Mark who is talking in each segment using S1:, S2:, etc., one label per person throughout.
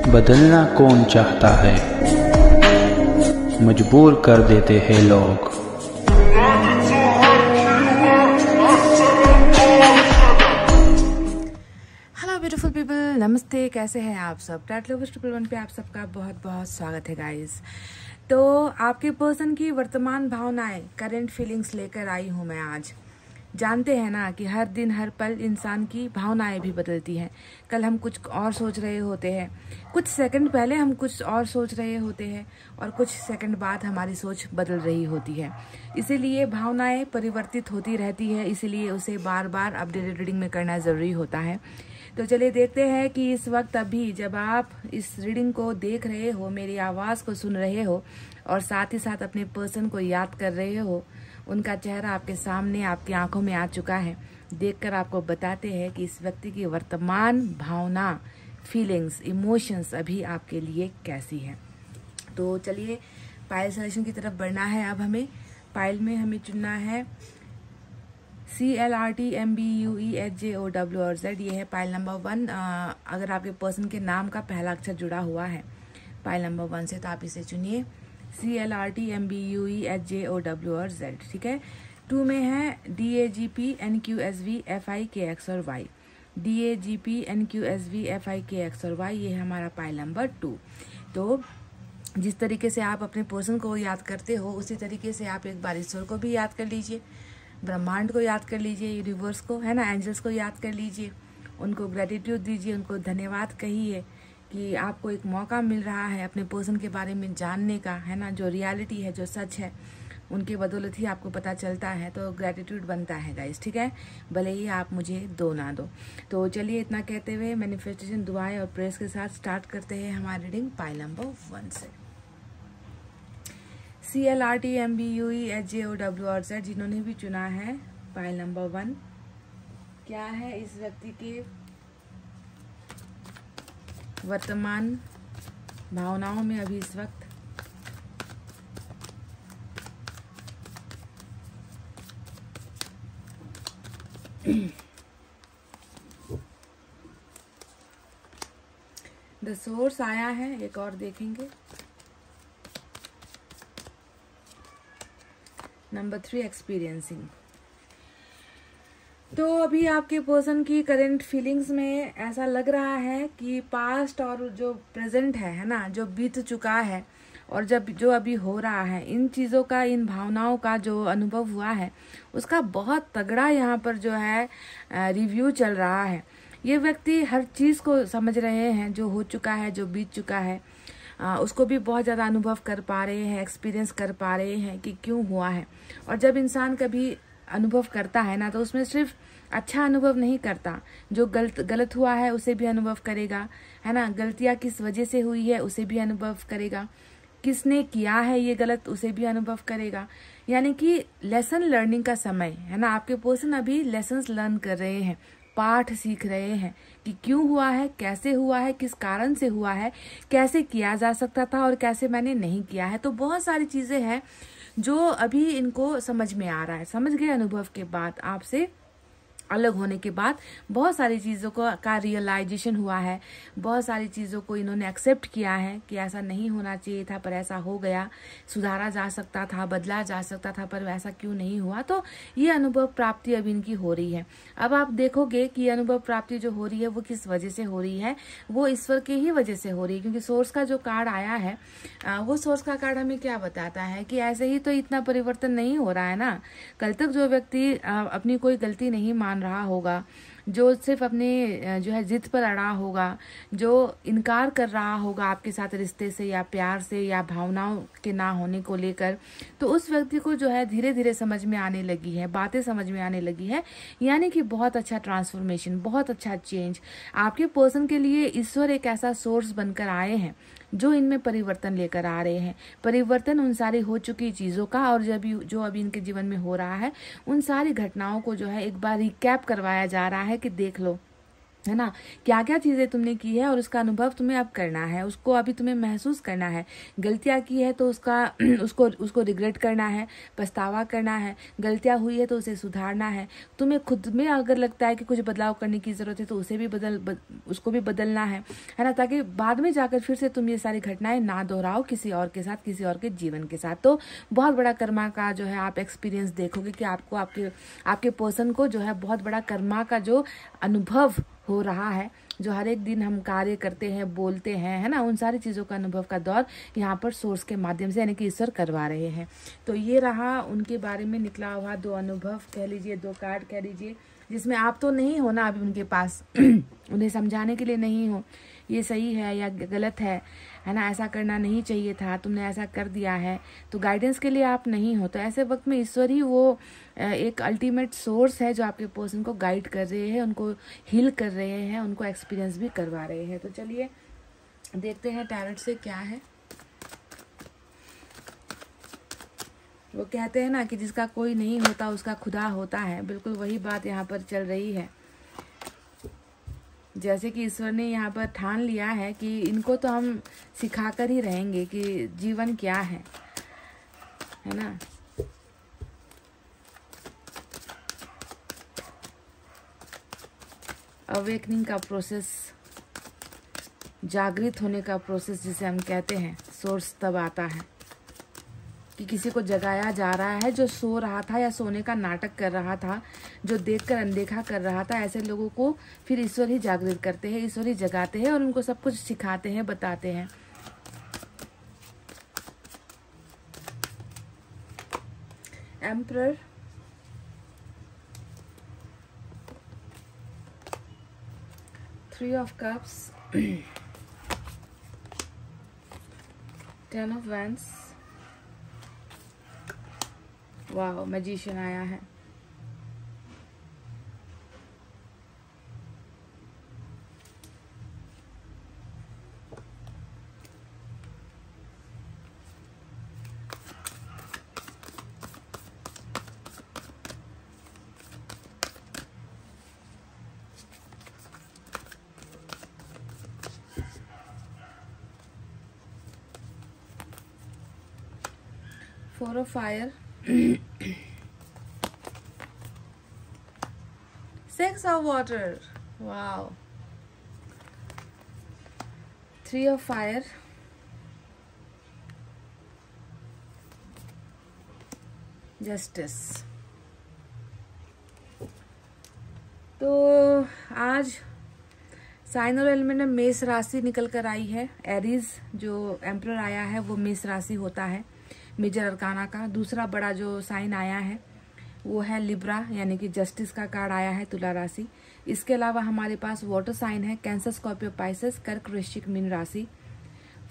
S1: बदलना कौन चाहता है, मजबूर कर देते हैं लोग।
S2: हेलो ब्यूटीफुल पीपल, नमस्ते। कैसे हैं आप सब? टैट लवर्स 111 पे आप सबका बहुत बहुत स्वागत है गाइस। तो आपके पर्सन की वर्तमान भावनाएं, करंट फीलिंग्स लेकर आई हूं मैं आज। जानते हैं ना कि हर दिन हर पल इंसान की भावनाएं भी बदलती हैं। कल हम कुछ और सोच रहे होते हैं, कुछ सेकंड पहले हम कुछ और सोच रहे होते हैं और कुछ सेकंड बाद हमारी सोच बदल रही होती है। इसीलिए भावनाएं परिवर्तित होती रहती है, इसीलिए उसे बार बार अपडेटेड रीडिंग में करना ज़रूरी होता है। तो चलिए देखते हैं कि इस वक्त अभी जब आप इस रीडिंग को देख रहे हो, मेरी आवाज़ को सुन रहे हो और साथ ही साथ अपने पर्सन को याद कर रहे हो, उनका चेहरा आपके सामने आपकी आंखों में आ चुका है। देखकर आपको बताते हैं कि इस व्यक्ति की वर्तमान भावना, फीलिंग्स, इमोशंस अभी आपके लिए कैसी है। तो चलिए पायल सजेशन की तरफ बढ़ना है। अब हमें पायल में हमें चुनना है CLRTMBUEHJOW और Z। ये है पायल नंबर 1। अगर आपके पर्सन के नाम का पहला अक्षर जुड़ा हुआ है पायल नंबर 1 से तो आप इसे चुनिए, CLRTMBUEHJOW और Z। ठीक है। 2 में है DAGPNQSVFIKX और Y। DAGPNQSVFIKX और Y, ये है हमारा पायल नंबर 2। तो जिस तरीके से आप अपने पर्सन को याद करते हो उसी तरीके से आप एक बार ईश्वर को भी याद कर लीजिए, ब्रह्मांड को याद कर लीजिए, यूनिवर्स को, है ना, एंजल्स को याद कर लीजिए। उनको ग्रेटिट्यूड दीजिए, उनको धन्यवाद कहिए कि आपको एक मौका मिल रहा है अपने पर्सन के बारे में जानने का, है ना। जो रियलिटी है, जो सच है, उनके बदौलत ही आपको पता चलता है। तो ग्रेटिट्यूड बनता है गाइस, ठीक है, भले ही आप मुझे दो ना दो। तो चलिए इतना कहते हुए मैनिफेस्टेशन, दुआएं और प्रेयर्स के साथ स्टार्ट करते हैं हमारी रीडिंग पायल नंबर 1 से। CLRTMBUEHJOW और Z, जिन्होंने भी चुना है पायल नंबर 1, क्या है इस व्यक्ति के वर्तमान भावनाओं में अभी इस वक्त। द सोर्स आया है, एक और देखेंगे। Number 3, experiencing. तो अभी आपके पर्सन की करंट फीलिंग्स में ऐसा लग रहा है कि पास्ट और जो प्रेजेंट है ना, जो बीत चुका है और जो अभी हो रहा है, इन चीज़ों का, इन भावनाओं का जो अनुभव हुआ है उसका बहुत तगड़ा यहाँ पर जो है रिव्यू चल रहा है। ये व्यक्ति हर चीज़ को समझ रहे हैं, जो हो चुका है, जो बीत चुका है, उसको भी बहुत ज़्यादा अनुभव कर पा रहे हैं, एक्सपीरियंस कर पा रहे हैं कि क्यों हुआ है। और जब इंसान कभी अनुभव करता है ना, तो उसमें सिर्फ अच्छा अनुभव नहीं करता, जो गलत हुआ है उसे भी अनुभव करेगा, है ना। गलतियाँ किस वजह से हुई है उसे भी अनुभव करेगा, किसने किया है ये गलत उसे भी अनुभव करेगा। यानी कि लेसन लर्निंग का समय है ना। आपके पर्सन अभी लेसन्स लर्न कर रहे हैं, पाठ सीख रहे हैं कि क्यों हुआ है, कैसे हुआ है, किस कारण से हुआ है, कैसे किया जा सकता था और कैसे मैंने नहीं किया है। तो बहुत सारी चीजें हैं जो अभी इनको समझ में आ रहा है। समझ गए अनुभव के बाद, आपसे अलग होने के बाद बहुत सारी चीज़ों का रियलाइजेशन हुआ है, बहुत सारी चीज़ों को इन्होंने एक्सेप्ट किया है कि ऐसा नहीं होना चाहिए था पर ऐसा हो गया, सुधारा जा सकता था, बदला जा सकता था, पर वैसा क्यों नहीं हुआ। तो ये अनुभव प्राप्ति अब इनकी हो रही है। अब आप देखोगे कि अनुभव प्राप्ति जो हो रही है वो किस वजह से हो रही है, वो ईश्वर की ही वजह से हो रही है। क्योंकि सोर्स का जो कार्ड आया है, वो सोर्स का कार्ड हमें क्या बताता है कि ऐसे ही तो इतना परिवर्तन नहीं हो रहा है ना। कल तक जो व्यक्ति अपनी कोई गलती नहीं मान रहा होगा, जो सिर्फ अपने जो है जिद पर अड़ा होगा, जो इनकार कर रहा होगा आपके साथ रिश्ते से या प्यार से या भावनाओं के ना होने को लेकर, तो उस व्यक्ति को जो है धीरे धीरे समझ में आने लगी है, बातें समझ में आने लगी है। यानी कि बहुत अच्छा ट्रांसफॉर्मेशन, बहुत अच्छा चेंज आपके पर्सन के लिए ईश्वर एक ऐसा सोर्स बनकर आए हैं जो इनमें परिवर्तन लेकर आ रहे हैं। परिवर्तन उन सारी हो चुकी चीज़ों का और जो अभी इनके जीवन में हो रहा है, उन सारी घटनाओं को जो है एक बार रिकैप करवाया जा रहा है कि देख लो है ना, क्या क्या चीज़ें तुमने की है और उसका अनुभव तुम्हें अब करना है, उसको अभी तुम्हें महसूस करना है। गलतियाँ की है तो उसका उसको रिग्रेट करना है, पछतावा करना है। गलतियाँ हुई है तो उसे सुधारना है। तुम्हें खुद में अगर लगता है कि कुछ बदलाव करने की ज़रूरत है तो उसे भी उसको भी बदलना है ना, ताकि बाद में जाकर फिर से तुम ये सारी घटनाएं ना दोहराओ किसी और के साथ, किसी और के जीवन के साथ। तो बहुत बड़ा कर्मा का जो है आप एक्सपीरियंस देखोगे कि आपको आपके पर्सन को जो है बहुत बड़ा कर्मा का जो अनुभव हो रहा है, जो हर एक दिन हम कार्य करते हैं, बोलते हैं, है ना, उन सारी चीज़ों का अनुभव का दौर यहाँ पर सोर्स के माध्यम से यानी कि ईश्वर करवा रहे हैं। तो ये रहा उनके बारे में निकला हुआ 2 अनुभव कह लीजिए, 2 कार्ड कह लीजिए, जिसमें आप तो नहीं हो ना अभी उनके पास उन्हें समझाने के लिए नहीं हो ये सही है या गलत है ना, ऐसा करना नहीं चाहिए था, तुमने ऐसा कर दिया है, तो गाइडेंस के लिए आप नहीं हो। तो ऐसे वक्त में ईश्वर ही वो एक अल्टीमेट सोर्स है जो आपके पर्सन को गाइड कर रहे हैं, उनको हील कर रहे हैं, उनको एक्सपीरियंस भी करवा रहे हैं। तो चलिए देखते हैं टैरोट से क्या है। वो कहते हैं ना कि जिसका कोई नहीं होता उसका खुदा होता है, बिल्कुल वही बात यहाँ पर चल रही है। जैसे कि ईश्वर ने यहाँ पर ठान लिया है कि इनको तो हम सिखाकर ही रहेंगे कि जीवन क्या है ना। अवेकनिंग का प्रोसेस, जागृत होने का प्रोसेस जिसे हम कहते हैं, सोर्स तब आता है कि किसी को जगाया जा रहा है जो सो रहा था या सोने का नाटक कर रहा था, जो देखकर अनदेखा कर रहा था। ऐसे लोगों को फिर ईश्वर ही जागृत करते हैं, ईश्वर ही जगाते हैं और उनको सब कुछ सिखाते हैं, बताते हैं। Emperor, three of cups, 10 of wands, वाह, मैजिशियन आया है। Four of fire, 6 of water, wow, 3 of fire, justice। तो आज साइन और एलिमेंट में मेष राशि निकल कर आई है। एरीज जो एम्परर आया है वो मेष राशि होता है मेजर अरकाना का। दूसरा बड़ा जो साइन आया है वो है लिब्रा यानी कि जस्टिस का कार्ड आया है, तुला राशि। इसके अलावा हमारे पास वाटर साइन है कैंसर, स्कॉर्पियो, पाइसेस, कर्क, वृश्चिक, मीन राशि।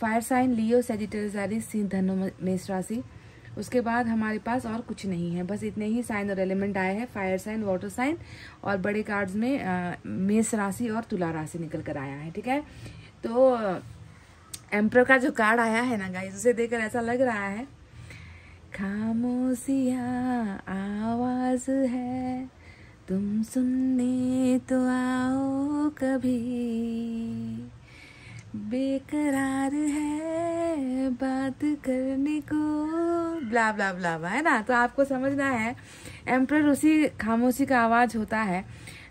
S2: फायर साइन लियो, सजिटेरियस, एरीज, सिंह, धनु, मेष राशि। उसके बाद हमारे पास और कुछ नहीं है, बस इतने ही साइन और एलिमेंट आए हैं, फायर साइन, वाटर साइन और बड़े कार्ड्स में मेष राशि और तुला राशि निकल कर आया है। ठीक है, तो एम्परर का जो कार्ड आया है ना गाइस, उसे देखकर ऐसा लग रहा है खामोशियाँ आवाज है, तुम सुनने तो आओ कभी, बेकरार है बात करने को, ब्ला ब्ला ब्ला, है ना। तो आपको समझना है एम्परर उसी खामोशी का आवाज होता है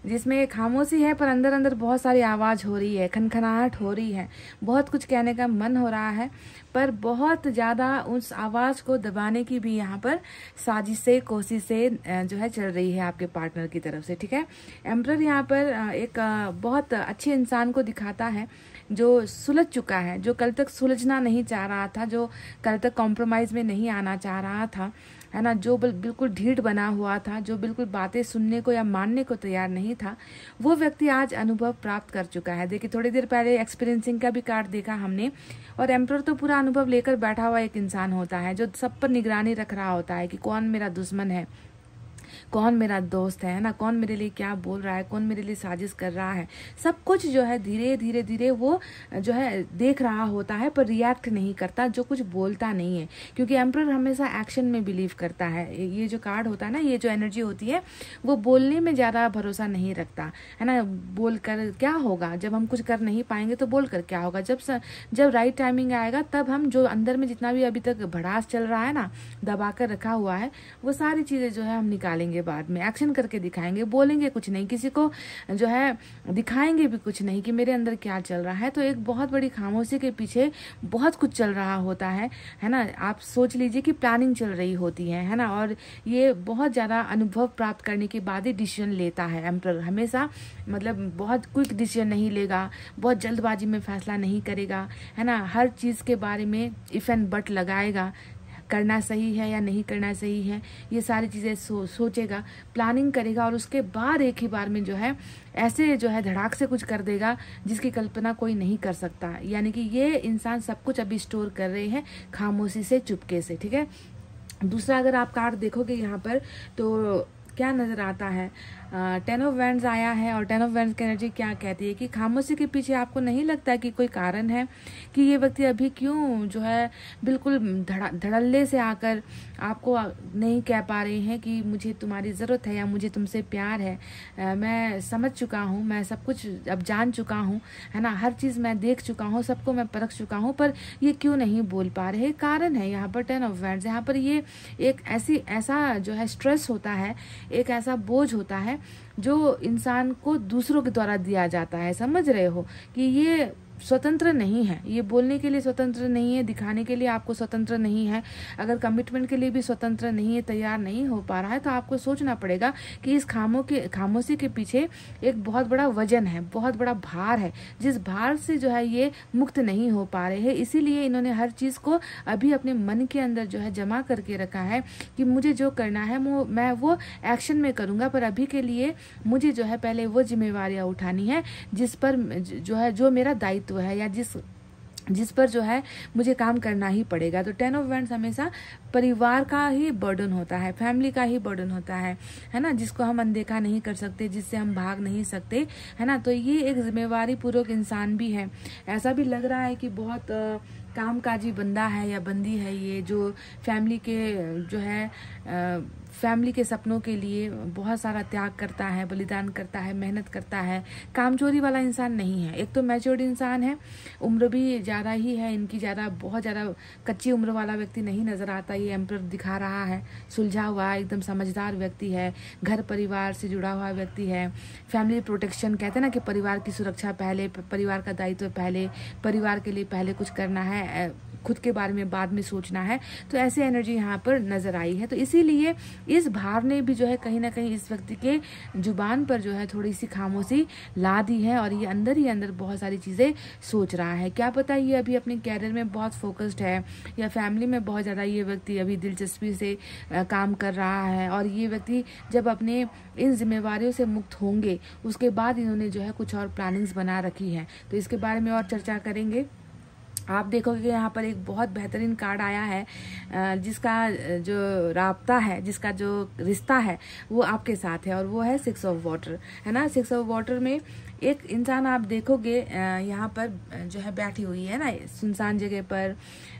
S2: जिसमें खामोशी है पर अंदर अंदर बहुत सारी आवाज हो रही है, खनखनाहट हो रही है, बहुत कुछ कहने का मन हो रहा है, पर बहुत ज्यादा उस आवाज को दबाने की भी यहाँ पर साजिशें, कोशिशें जो है चल रही है आपके पार्टनर की तरफ से। ठीक है, एम्परर यहाँ पर एक बहुत अच्छे इंसान को दिखाता है जो सुलझ चुका है, जो कल तक सुलझना नहीं चाह रहा था, जो कल तक कॉम्प्रोमाइज में नहीं आना चाह रहा था, है ना, जो बिल्कुल ढीठ बना हुआ था, जो बिल्कुल बातें सुनने को या मानने को तैयार नहीं था, वो व्यक्ति आज अनुभव प्राप्त कर चुका है। देखिए थोड़ी देर पहले एक्सपीरियंसिंग का भी कार्ड देखा हमने, और एम्परर तो पूरा अनुभव लेकर बैठा हुआ एक इंसान होता है जो सब पर निगरानी रख रहा होता है कि कौन मेरा दुश्मन है, कौन मेरा दोस्त है ना, कौन मेरे लिए क्या बोल रहा है, कौन मेरे लिए साजिश कर रहा है, सब कुछ जो है धीरे धीरे धीरे वो जो है देख रहा होता है, पर रिएक्ट नहीं करता, जो कुछ बोलता नहीं है, क्योंकि एम्परर हमेशा एक्शन में बिलीव करता है। ये जो कार्ड होता है ना, ये जो एनर्जी होती है, वो बोलने में ज़्यादा भरोसा नहीं रखता है ना। बोल कर क्या होगा, जब हम कुछ कर नहीं पाएंगे तो बोल कर क्या होगा, जब राइट टाइमिंग आएगा तब हम जो अंदर में जितना भी अभी तक भड़ास चल रहा है ना, दबा कर रखा हुआ है, वो सारी चीज़ें जो है हम निकालेंगे, बाद में एक्शन करके दिखाएंगे, बोलेंगे कुछ नहीं, किसी को जो है दिखाएंगे भी कुछ नहीं कि मेरे अंदर क्या चल रहा है। तो एक बहुत बड़ी खामोशी के पीछे बहुत कुछ चल रहा होता है ना। आप सोच लीजिए कि प्लानिंग चल रही होती है ना, और ये बहुत ज़्यादा अनुभव प्राप्त करने के बाद ही डिसीजन लेता है एम्परर। हमेशा मतलब बहुत क्विक डिसीजन नहीं लेगा, बहुत जल्दबाजी में फैसला नहीं करेगा है ना। हर चीज़ के बारे में इफ एंड बट लगाएगा, करना सही है या नहीं करना सही है, ये सारी चीज़ें सोचेगा, प्लानिंग करेगा, और उसके बाद एक ही बार में जो है ऐसे जो है धड़ाक से कुछ कर देगा जिसकी कल्पना कोई नहीं कर सकता। यानी कि ये इंसान सब कुछ अभी स्टोर कर रहे हैं खामोशी से, चुपके से, ठीक है। दूसरा, अगर आप कार्ड देखोगे यहाँ पर तो क्या नज़र आता है, 10 ऑफ वैंड्स आया है, और 10 ऑफ वैंड्स की एनर्जी क्या कहती है कि खामोशी के पीछे आपको नहीं लगता कि कोई कारण है, कि ये व्यक्ति अभी क्यों जो है बिल्कुल धड़ल्ले से आकर आपको नहीं कह पा रहे हैं कि मुझे तुम्हारी ज़रूरत है या मुझे तुमसे प्यार है। मैं समझ चुका हूँ, मैं सब कुछ अब जान चुका हूँ है ना, हर चीज़ मैं देख चुका हूँ, सबको मैं परख चुका हूँ, पर ये क्यों नहीं बोल पा रहे। कारण है यहाँ पर 10 ऑफ वैंड्स। यहाँ पर ये एक ऐसा जो है स्ट्रेस होता है, एक ऐसा बोझ होता है जो इंसान को दूसरों के द्वारा दिया जाता है। समझ रहे हो कि ये स्वतंत्र नहीं है, ये बोलने के लिए स्वतंत्र नहीं है, दिखाने के लिए आपको स्वतंत्र नहीं है, अगर कमिटमेंट के लिए भी स्वतंत्र नहीं है, तैयार नहीं हो पा रहा है, तो आपको सोचना पड़ेगा कि इस खामोशी के पीछे एक बहुत बड़ा वजन है, बहुत बड़ा भार है, जिस भार से जो है ये मुक्त नहीं हो पा रहे हैं। इसीलिए इन्होंने हर चीज़ को अभी अपने मन के अंदर जो है जमा करके रखा है कि मुझे जो करना है मैं वो एक्शन में करूँगा, पर अभी के लिए मुझे जो है पहले वो जिम्मेवारियाँ उठानी है जिस पर जो है जो मेरा दायित्व है, या जिस पर जो है मुझे काम करना ही पड़ेगा। तो 10 ऑफ वैंड्स हमेशा परिवार का ही बर्डन होता है, फैमिली का ही बर्डन होता है ना, जिसको हम अनदेखा नहीं कर सकते, जिससे हम भाग नहीं सकते है ना। तो ये एक जिम्मेवारी पूर्वक इंसान भी है। ऐसा भी लग रहा है कि बहुत कामकाजी बंदा है या बंदी है ये, जो फैमिली के जो है फैमिली के सपनों के लिए बहुत सारा त्याग करता है, बलिदान करता है, मेहनत करता है। कामचोरी वाला इंसान नहीं है। एक तो मैच्योर्ड इंसान है, उम्र भी ज़्यादा ही है इनकी, बहुत ज़्यादा कच्ची उम्र वाला व्यक्ति नहीं नज़र आता। ये एम्परर दिखा रहा है सुलझा हुआ एकदम समझदार व्यक्ति है, घर परिवार से जुड़ा हुआ व्यक्ति है, फैमिली प्रोटेक्शन कहते हैं ना कि परिवार की सुरक्षा पहले, परिवार का दायित्व पहले, परिवार के लिए पहले कुछ करना है, खुद के बारे में बाद में सोचना है। तो ऐसी एनर्जी यहाँ पर नजर आई है। तो इसीलिए इस भाव ने भी जो है कहीं ना कहीं इस व्यक्ति के जुबान पर जो है थोड़ी सी खामोशी ला दी है, और ये अंदर ही अंदर बहुत सारी चीज़ें सोच रहा है। क्या पता ये अभी अपने कैरियर में बहुत फोकस्ड है, या फैमिली में बहुत ज़्यादा ये व्यक्ति अभी दिलचस्पी से काम कर रहा है, और ये व्यक्ति जब अपने इन जिम्मेवारियों से मुक्त होंगे उसके बाद इन्होंने जो है कुछ और प्लानिंग्स बना रखी है। तो इसके बारे में और चर्चा करेंगे। आप देखोगे कि यहाँ पर एक बहुत बेहतरीन कार्ड आया है जिसका जो राब्ता है, जिसका जो रिश्ता है वो आपके साथ है, और वो है 6 ऑफ वाटर है ना। 6 ऑफ वाटर में एक इंसान आप देखोगे यहाँ पर जो है बैठी हुई है ना सुनसान जगह पर,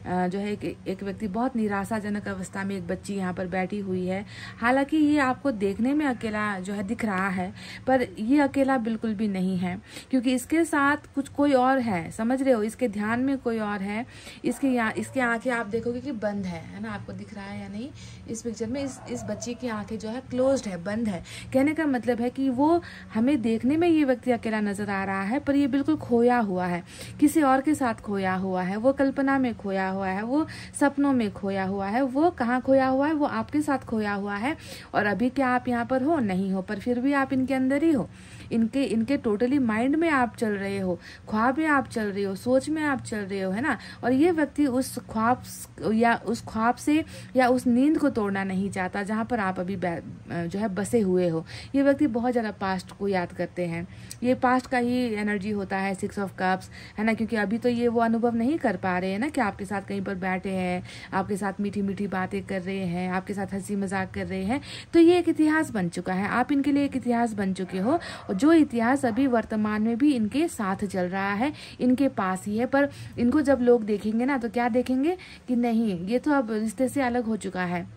S2: जो है एक व्यक्ति बहुत निराशाजनक अवस्था में, एक बच्ची यहाँ पर बैठी हुई है। हालांकि ये आपको देखने में अकेला जो है दिख रहा है, पर ये अकेला बिल्कुल भी नहीं है, क्योंकि इसके साथ कुछ कोई और है। समझ रहे हो, इसके ध्यान में कोई और है। इसकी आंखें आप देखोगे कि बंद है ना, आपको दिख रहा है या नहीं इस पिक्चर में, इस बच्ची की आंखें जो है क्लोज्ड है, बंद है। कहने का मतलब है कि वो हमें देखने में ये व्यक्ति अकेला नजर आ रहा है, पर ये बिल्कुल खोया हुआ है, किसी और के साथ खोया हुआ है, वो कल्पना में खोया हुआ है, वो सपनों में खोया हुआ है। वो कहाँ खोया हुआ है? वो आपके साथ खोया हुआ है। और अभी क्या आप यहाँ पर हो? नहीं हो, पर फिर भी आप इनके अंदर ही हो। इनके इनके टोटली माइंड में आप चल रहे हो, ख्वाब में आप चल रहे हो, सोच में आप चल रहे हो, है ना। और ये व्यक्ति उस ख्वाब से या उस नींद को तोड़ना नहीं चाहता जहाँ पर आप अभी जो है बसे हुए हो। ये व्यक्ति बहुत ज़्यादा पास्ट को याद करते हैं, ये पास्ट का ही एनर्जी होता है 6 ऑफ कप्स, है ना। क्योंकि अभी तो ये वो अनुभव नहीं कर पा रहे हैं ना कि आपके साथ कहीं पर बैठे हैं, आपके साथ मीठी मीठी बातें कर रहे हैं, आपके साथ हंसी मजाक कर रहे हैं। तो ये एक इतिहास बन चुका है, आप इनके लिए एक इतिहास बन चुके हो, और जो इतिहास अभी वर्तमान में भी इनके साथ चल रहा है, इनके पास ही है। पर इनको जब लोग देखेंगे ना तो क्या देखेंगे कि नहीं, ये तो अब रिश्ते से अलग हो चुका है,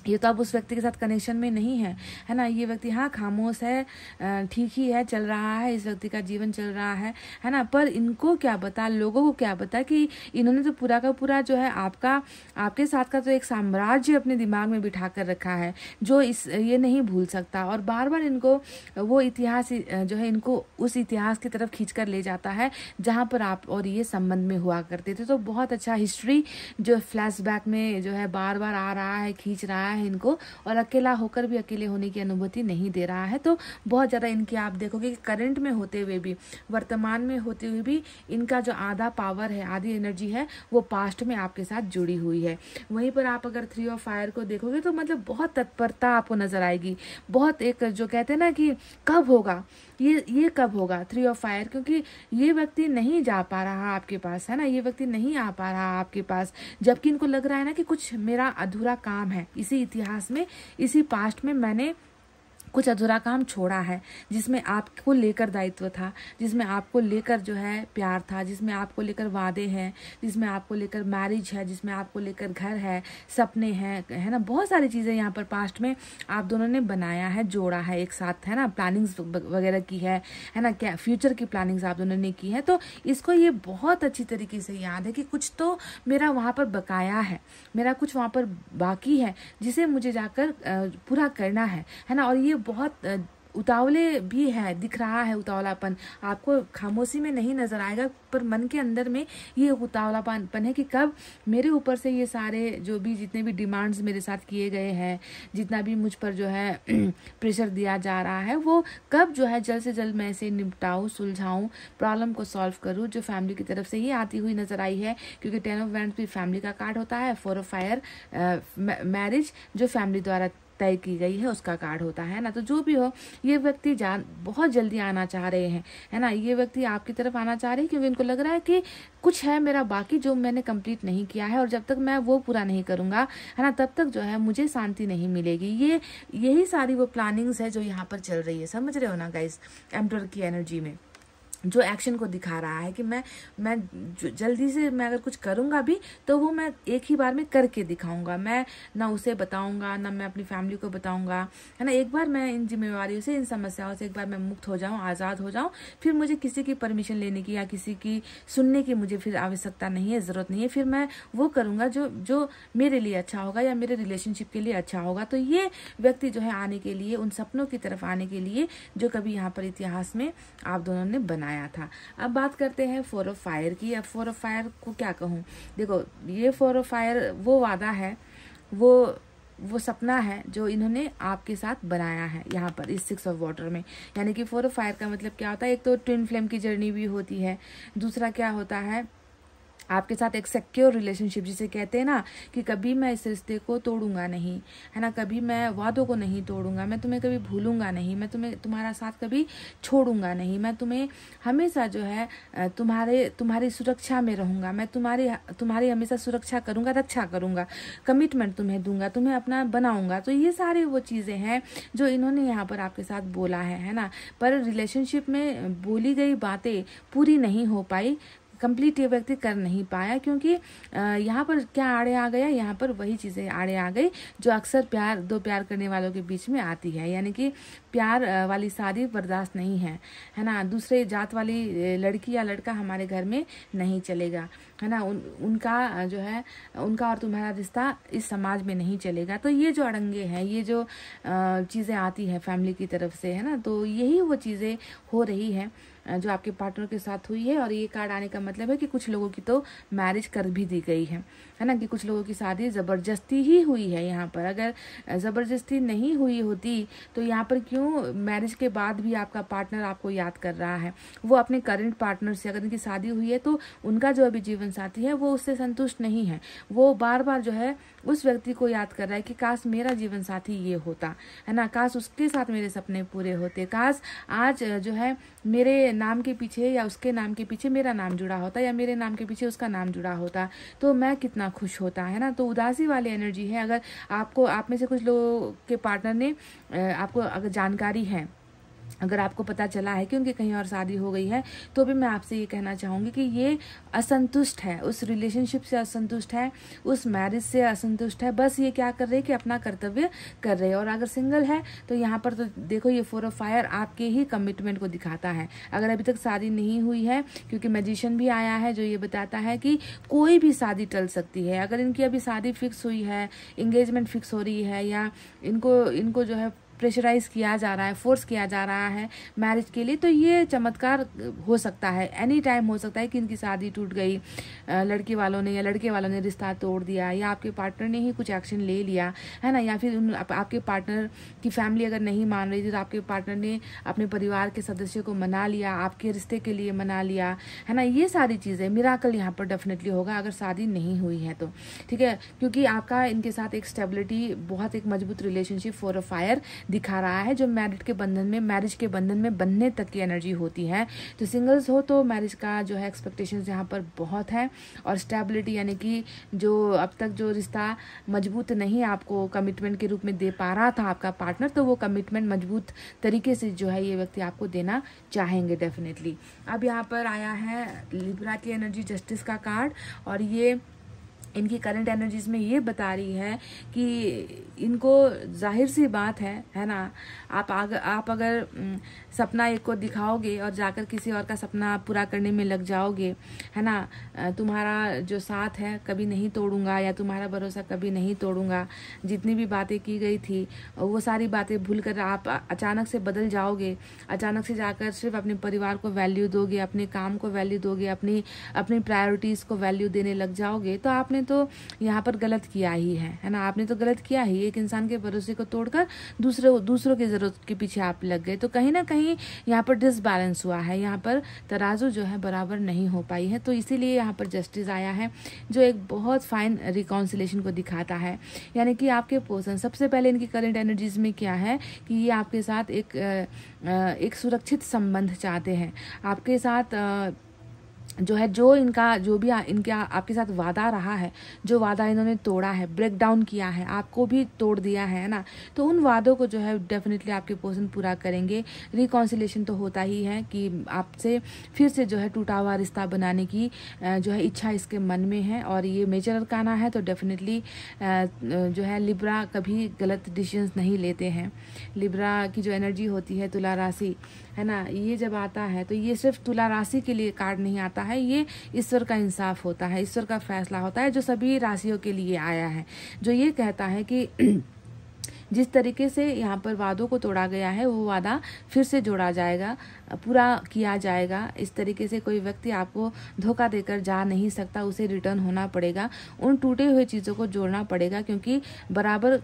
S2: ये तो अब उस व्यक्ति के साथ कनेक्शन में नहीं है, है ना। ये व्यक्ति हाँ खामोश है, ठीक ही है, चल रहा है, इस व्यक्ति का जीवन चल रहा है ना। पर इनको क्या पता, लोगों को क्या पता कि इन्होंने तो पूरा का पूरा जो है आपके साथ का तो एक साम्राज्य अपने दिमाग में बिठा कर रखा है, जो ये नहीं भूल सकता। और बार बार इनको वो इतिहास जो है इनको उस इतिहास की तरफ खींच कर ले जाता है जहाँ पर आप और ये संबंध में हुआ करते थे। तो बहुत अच्छा हिस्ट्री जो फ्लैशबैक में जो है बार बार आ रहा है, खींच रहा है इनको, और अकेला होकर भी अकेले होने की अनुभूति नहीं दे रहा है। तो बहुत ज़्यादा इनकी आप देखोगे कि करंट में होते हुए भी, वर्तमान में होते हुए भी, इनका जो आधा पावर है, आधी एनर्जी है, वो पास्ट में आपके साथ जुड़ी हुई है। वहीं पर आप अगर 3 ऑफ फायर को देखोगे तो मतलब बहुत तत्परता आपको नजर आएगी, बहुत एक जो कहते हैं ना कि कब होगा ये कब होगा 3 ऑफ फायर, क्योंकि ये व्यक्ति नहीं जा पा रहा आपके पास, है ना। ये व्यक्ति नहीं आ पा रहा आपके पास, जबकि इनको लग रहा है ना कि कुछ मेरा अधूरा काम है इसी इतिहास में, इसी पास्ट में मैंने कुछ अधूरा काम छोड़ा है, जिसमें आपको लेकर दायित्व था, जिसमें आपको लेकर जो है प्यार था, जिसमें आपको लेकर वादे हैं, जिसमें आपको लेकर मैरिज है, जिसमें आपको लेकर घर है, सपने हैं, है ना। बहुत सारी चीज़ें यहाँ पर पास्ट में आप दोनों ने बनाया है, जोड़ा है एक साथ, है ना। प्लानिंग्स वगैरह की है ना, क्या फ्यूचर की प्लानिंग्स आप दोनों ने की है। तो इसको ये बहुत अच्छी तरीके से याद है कि कुछ तो मेरा वहाँ पर बकाया है, मेरा कुछ वहाँ पर बाकी है, जिसे मुझे जाकर पूरा करना है ना। और ये बहुत उतावले भी है, दिख रहा है उतावलापन, आपको खामोशी में नहीं नजर आएगा, पर मन के अंदर में ये उतावलापन है कि कब मेरे ऊपर से ये सारे जो भी जितने भी डिमांड्स मेरे साथ किए गए हैं, जितना भी मुझ पर जो है प्रेशर दिया जा रहा है, वो कब जो है जल्द से जल्द मैं इसे निपटाऊं, सुलझाऊं, प्रॉब्लम को सॉल्व करूं। जो फैमिली की तरफ से ये आती हुई नजर आई है, क्योंकि 10 ऑफ वैंड्स भी फैमिली का कार्ड होता है, 4 ऑफ फायर मैरिज जो फैमिली द्वारा तय की गई है उसका कार्ड होता है ना। तो जो भी हो, ये व्यक्ति बहुत जल्दी आना चाह रहे हैं, है ना। ये व्यक्ति आपकी तरफ आना चाह रहे हैं क्योंकि इनको लग रहा है कि कुछ है मेरा बाकी जो मैंने कंप्लीट नहीं किया है, और जब तक मैं वो पूरा नहीं करूंगा, है ना, तब तक जो है मुझे शांति नहीं मिलेगी। यही सारी वो प्लानिंग्स है जो यहाँ पर चल रही है, समझ रहे हो ना गाइस। एम्परर की एनर्जी में जो एक्शन को दिखा रहा है कि मैं जल्दी से मैं अगर कुछ करूंगा भी तो वो मैं एक ही बार में करके दिखाऊंगा, मैं ना उसे बताऊंगा, ना मैं अपनी फैमिली को बताऊंगा, है ना। एक बार मैं इन जिम्मेवारियों से, इन समस्याओं से एक बार मैं मुक्त हो जाऊं, आज़ाद हो जाऊं, फिर मुझे किसी की परमिशन लेने की या किसी की सुनने की मुझे फिर आवश्यकता नहीं है, ज़रूरत नहीं है। फिर मैं वो करूंगा जो मेरे लिए अच्छा होगा या मेरे रिलेशनशिप के लिए अच्छा होगा। तो ये व्यक्ति जो है आने के लिए, उन सपनों की तरफ आने के लिए जो कभी यहाँ पर इतिहास में आप दोनों ने बनाया था। अब बात करते हैं 4 ऑफ फायर की। अब 4 ऑफ फायर को क्या कहूँ, देखो ये 4 ऑफ फायर वो वादा है, वो सपना है जो इन्होंने आपके साथ बनाया है यहाँ पर इस 6 ऑफ वाटर में। यानी कि 4 ऑफ फायर का मतलब क्या होता है, एक तो ट्विन फ्लेम की जर्नी भी होती है, दूसरा क्या होता है आपके साथ एक सिक्योर रिलेशनशिप, जिसे कहते हैं ना कि कभी मैं इस रिश्ते को तोड़ूंगा नहीं, है ना, कभी मैं वादों को नहीं तोड़ूंगा, मैं तुम्हें कभी भूलूंगा नहीं, मैं तुम्हारा साथ कभी छोड़ूंगा नहीं, मैं तुम्हें हमेशा जो है तुम्हारी सुरक्षा में रहूंगा, मैं तुम्हारी हमेशा सुरक्षा करूंगा, रक्षा करूंगा, कमिटमेंट तुम्हें दूंगा, तुम्हें अपना बनाऊंगा। तो ये सारी वो चीजें हैं जो इन्होंने यहाँ पर आपके साथ बोला है ना। पर रिलेशनशिप में बोली गई बातें पूरी नहीं हो पाई, कंप्लीट ये व्यक्ति कर नहीं पाया, क्योंकि यहाँ पर क्या आड़े आ गया, यहाँ पर वही चीज़ें आड़े आ गई जो अक्सर दो प्यार करने वालों के बीच में आती है। यानी कि प्यार वाली शादी बर्दाश्त नहीं है ना, दूसरे जात वाली लड़की या लड़का हमारे घर में नहीं चलेगा, है ना, उनका जो है उनका और तुम्हारा रिश्ता इस समाज में नहीं चलेगा। तो ये जो अड़ंगे हैं, ये जो चीज़ें आती हैं फैमिली की तरफ से, है ना, तो यही वो चीज़ें हो रही है। जो आपके पार्टनर के साथ हुई है। और ये कार्ड आने का मतलब है कि कुछ लोगों की तो मैरिज कर भी दी गई है ना, कि कुछ लोगों की शादी ज़बरदस्ती ही हुई है यहाँ पर। अगर ज़बरदस्ती नहीं हुई होती तो यहाँ पर क्यों मैरिज के बाद भी आपका पार्टनर आपको याद कर रहा है। वो अपने करंट पार्टनर से, अगर उनकी शादी हुई है तो उनका जो अभी जीवन साथी है वो उससे संतुष्ट नहीं है। वो बार बार जो है उस व्यक्ति को याद कर रहा है कि काश मेरा जीवन साथी ये होता, है ना, काश उसके साथ मेरे सपने पूरे होते, काश आज जो है मेरे नाम के पीछे या उसके नाम के पीछे मेरा नाम जुड़ा होता, या मेरे नाम के पीछे उसका नाम जुड़ा होता, तो मैं कितना खुश होता, है ना। तो उदासी वाली एनर्जी है। अगर आपको, आप में से कुछ लोगों के पार्टनर ने आपको अगर जानकारी है, अगर आपको पता चला है कि उनकी कहीं और शादी हो गई है, तो भी मैं आपसे ये कहना चाहूँगी कि ये असंतुष्ट है, उस रिलेशनशिप से असंतुष्ट है, उस मैरिज से असंतुष्ट है। बस ये क्या कर रहे हैं कि अपना कर्तव्य कर रहे हैं। और अगर सिंगल है तो यहाँ पर तो देखो ये 4 ऑफ फायर आपके ही कमिटमेंट को दिखाता है। अगर अभी तक शादी नहीं हुई है, क्योंकि मैजिशियन भी आया है जो ये बताता है कि कोई भी शादी टल सकती है। अगर इनकी अभी शादी फिक्स हुई है, एंगेजमेंट फिक्स हो रही है, या इनको जो है प्रेशराइज किया जा रहा है, फोर्स किया जा रहा है मैरिज के लिए, तो ये चमत्कार हो सकता है। एनी टाइम हो सकता है कि इनकी शादी टूट गई, लड़की वालों ने या लड़के वालों ने रिश्ता तोड़ दिया, या आपके पार्टनर ने ही कुछ एक्शन ले लिया, है ना, या फिर आपके पार्टनर की फैमिली अगर नहीं मान रही थी तो आपके पार्टनर ने अपने परिवार के सदस्यों को मना लिया, आपके रिश्ते के लिए मना लिया, है ना। ये सारी चीज़ें, मिराकल यहाँ पर डेफिनेटली होगा अगर शादी नहीं हुई है तो, ठीक है, क्योंकि आपका इनके साथ एक स्टेबिलिटी, बहुत एक मजबूत रिलेशनशिप 4 ऑफ फायर दिखा रहा है, जो मैरिज के बंधन में बनने तक की एनर्जी होती है। तो सिंगल्स हो तो मैरिज का जो है एक्सपेक्टेशंस यहाँ पर बहुत है, और स्टेबिलिटी यानी कि जो अब तक जो रिश्ता मजबूत नहीं आपको कमिटमेंट के रूप में दे पा रहा था आपका पार्टनर, तो वो कमिटमेंट मजबूत तरीके से जो है ये व्यक्ति आपको देना चाहेंगे डेफिनेटली। अब यहाँ पर आया है लिब्रा की एनर्जी, जस्टिस का कार्ड, और ये इनकी करंट एनर्जीज में ये बता रही है कि इनको जाहिर सी बात है ना, आप अगर सपना एक को दिखाओगे और जाकर किसी और का सपना पूरा करने में लग जाओगे, है ना, तुम्हारा जो साथ है कभी नहीं तोड़ूंगा, या तुम्हारा भरोसा कभी नहीं तोड़ूंगा, जितनी भी बातें की गई थी वो सारी बातें भूलकर आप अचानक से बदल जाओगे, अचानक से जाकर सिर्फ अपने परिवार को वैल्यू दोगे, अपने काम को वैल्यू दोगे, अपनी प्रायोरिटीज को वैल्यू देने लग जाओगे, तो आपने तो यहाँ पर गलत किया ही है ना, आपने तो गलत किया ही। एक इंसान के भरोसे को तोड़कर दूसरों की जरूरत के पीछे आप लग गए, तो कहीं ना कहीं यहाँ पर डिसबैलेंस हुआ है, यहाँ पर तराजू जो है बराबर नहीं हो पाई है। तो इसीलिए यहाँ पर जस्टिस आया है, जो एक बहुत फाइन रिकॉन्सिलेशन को दिखाता है। यानी कि आपके पर्सन, सबसे पहले इनकी करंट एनर्जीज में क्या है कि ये आपके साथ एक सुरक्षित संबंध चाहते हैं आपके साथ, जो है जो भी इनका आपके साथ वादा रहा है, जो वादा इन्होंने तोड़ा है, ब्रेक डाउन किया है, आपको भी तोड़ दिया है ना, तो उन वादों को जो है डेफिनेटली आपके पर्सन पूरा करेंगे। रिकॉन्सिलेशन तो होता ही है कि आपसे फिर से जो है टूटा हुआ रिश्ता बनाने की जो है इच्छा इसके मन में है, और ये मेजर अरकाना है, तो डेफिनेटली जो है लिब्रा कभी गलत डिसीजंस नहीं लेते हैं। लिब्रा की जो एनर्जी होती है, तुला राशि, है ना, ये जब आता है तो ये सिर्फ तुला राशि के लिए कार्ड नहीं आता है, ये ईश्वर का इंसाफ होता है, ईश्वर का फैसला होता है जो सभी राशियों के लिए आया है, जो ये कहता है कि जिस तरीके से यहाँ पर वादों को तोड़ा गया है वो वादा फिर से जोड़ा जाएगा, पूरा किया जाएगा। इस तरीके से कोई व्यक्ति आपको धोखा देकर जा नहीं सकता, उसे रिटर्न होना पड़ेगा, उन टूटे हुए चीज़ों को जोड़ना पड़ेगा, क्योंकि बराबर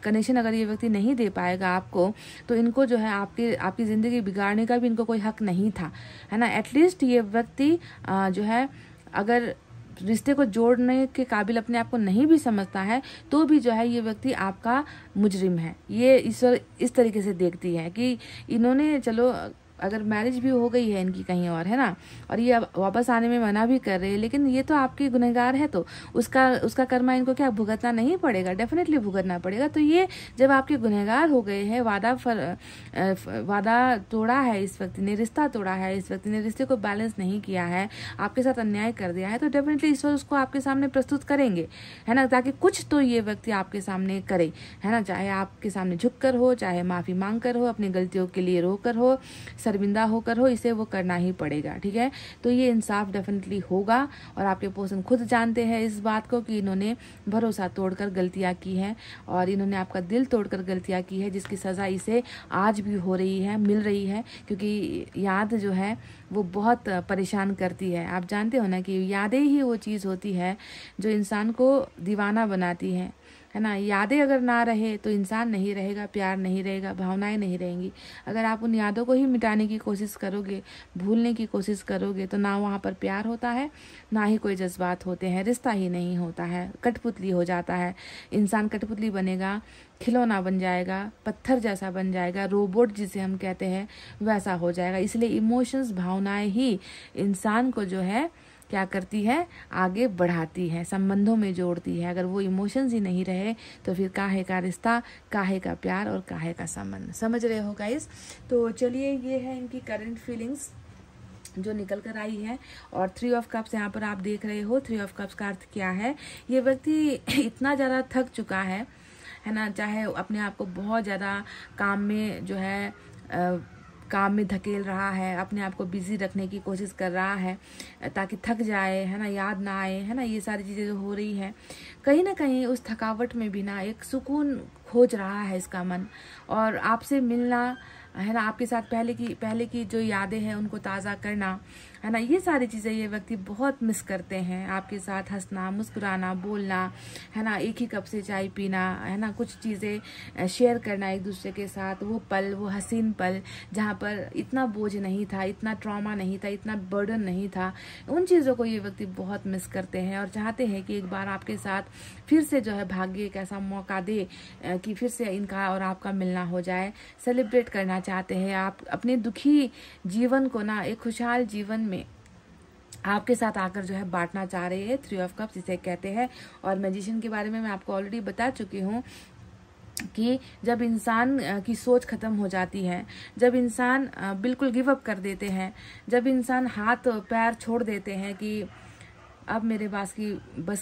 S2: कनेक्शन अगर ये व्यक्ति नहीं दे पाएगा आपको, तो इनको जो है आपकी ज़िंदगी बिगाड़ने का भी इनको कोई हक नहीं था, है ना। एटलीस्ट ये व्यक्ति जो है अगर रिश्ते को जोड़ने के काबिल अपने आप को नहीं भी समझता है, तो भी जो है ये व्यक्ति आपका मुजरिम है। ये ईश्वर इस तरीके से देखती है कि इन्होंने, चलो अगर मैरिज भी हो गई है इनकी कहीं और, है ना, और ये अब वापस आने में मना भी कर रहे हैं, लेकिन ये तो आपकी गुनहगार है, तो उसका कर्मा इनको क्या भुगतना नहीं पड़ेगा, डेफिनेटली भुगतना पड़ेगा। तो ये जब आपके गुनहगार हो गए हैं, वादा तोड़ा है इस व्यक्ति ने, रिश्ता तोड़ा है इस व्यक्ति ने, रिश्ते को बैलेंस नहीं किया है, आपके साथ अन्याय कर दिया है, तो डेफिनेटली ईश्वर उसको आपके सामने प्रस्तुत करेंगे, है ना, ताकि कुछ तो ये व्यक्ति आपके सामने करे, है ना, चाहे आपके सामने झुक कर हो, चाहे माफी मांग कर हो, अपनी गलतियों के लिए रो कर हो, शर्मिंदा होकर हो, इसे वो करना ही पड़ेगा, ठीक है। तो ये इंसाफ डेफिनेटली होगा और आपके पर्सन खुद जानते हैं इस बात को कि इन्होंने भरोसा तोड़कर गलतियां की हैं और इन्होंने आपका दिल तोड़कर गलतियां की है, जिसकी सज़ा इसे आज भी हो रही है, मिल रही है। क्योंकि याद जो है वो बहुत परेशान करती है। आप जानते हो ना कि यादें ही वो चीज़ होती है जो इंसान को दीवाना बनाती है ना। यादें अगर ना रहे तो इंसान नहीं रहेगा, प्यार नहीं रहेगा, भावनाएं नहीं रहेंगी। अगर आप उन यादों को ही मिटाने की कोशिश करोगे, भूलने की कोशिश करोगे, तो ना वहाँ पर प्यार होता है, ना ही कोई जज्बात होते हैं, रिश्ता ही नहीं होता है, कठपुतली हो जाता है। इंसान कठपुतली बनेगा, खिलौना बन जाएगा, पत्थर जैसा बन जाएगा, रोबोट जिसे हम कहते हैं वैसा हो जाएगा। इसलिए इमोशंस, भावनाएं ही इंसान को जो है क्या करती है, आगे बढ़ाती है, संबंधों में जोड़ती है। अगर वो इमोशंस ही नहीं रहे तो फिर काहे का रिश्ता, काहे का प्यार और काहे का संबंध। समझ रहे हो गाइस। तो चलिए, ये है इनकी करंट फीलिंग्स जो निकल कर आई है। और 3 ऑफ कप्स यहाँ पर आप देख रहे हो। 3 ऑफ कप्स का अर्थ क्या है? ये व्यक्ति इतना ज़्यादा थक चुका है ना, चाहे अपने आप को बहुत ज़्यादा काम में जो है काम में धकेल रहा है, अपने आप को बिजी रखने की कोशिश कर रहा है ताकि थक जाए, है ना, याद ना आए, है ना। ये सारी चीज़ें जो हो रही हैं, कहीं ना कहीं उस थकावट में भी ना एक सुकून खोज रहा है इसका मन। और आपसे मिलना, है ना, आपके साथ पहले की जो यादें हैं उनको ताज़ा करना, है ना, ये सारी चीज़ें ये व्यक्ति बहुत मिस करते हैं। आपके साथ हंसना, मुस्कुराना, बोलना, है ना, एक ही कप से चाय पीना, है ना, कुछ चीज़ें शेयर करना एक दूसरे के साथ, वो पल, वो हसीन पल जहाँ पर इतना बोझ नहीं था, इतना ट्रॉमा नहीं था, इतना बर्डन नहीं था, उन चीज़ों को ये व्यक्ति बहुत मिस करते हैं और चाहते हैं कि एक बार आपके साथ फिर से जो है भाग्य एक ऐसा मौका दे कि फिर से इनका और आपका मिलना हो जाए। सेलिब्रेट करना चाहते हैं आप अपने दुखी जीवन को ना एक खुशहाल जीवन में आपके साथ आकर जो है बांटना चाह रहे हैं। 3 ऑफ कप्स इसे कहते हैं। और मैजिशियन के बारे में मैं आपको ऑलरेडी बता चुकी हूँ कि जब इंसान की सोच खत्म हो जाती है, जब इंसान बिल्कुल गिव अप कर देते हैं, जब इंसान हाथ पैर छोड़ देते हैं कि अब मेरे बस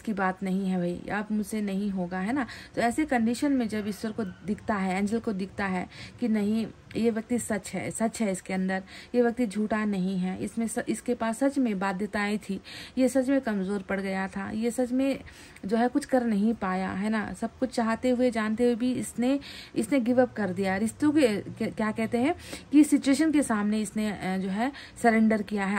S2: की बात नहीं है भाई, अब मुझसे नहीं होगा, है ना। तो ऐसे कंडीशन में जब ईश्वर को दिखता है, एंजल को दिखता है कि नहीं, ये व्यक्ति सच है इसके अंदर, ये व्यक्ति झूठा नहीं है, इसके पास सच में बाध्यताएं थी, ये सच में कमजोर पड़ गया था, ये सच में जो है कुछ कर नहीं पाया, है ना, सब कुछ चाहते हुए जानते हुए भी इसने गिव अप कर दिया। रिश्तों के क्या कहते हैं कि सिचुएशन के सामने इसने जो है सरेंडर किया है,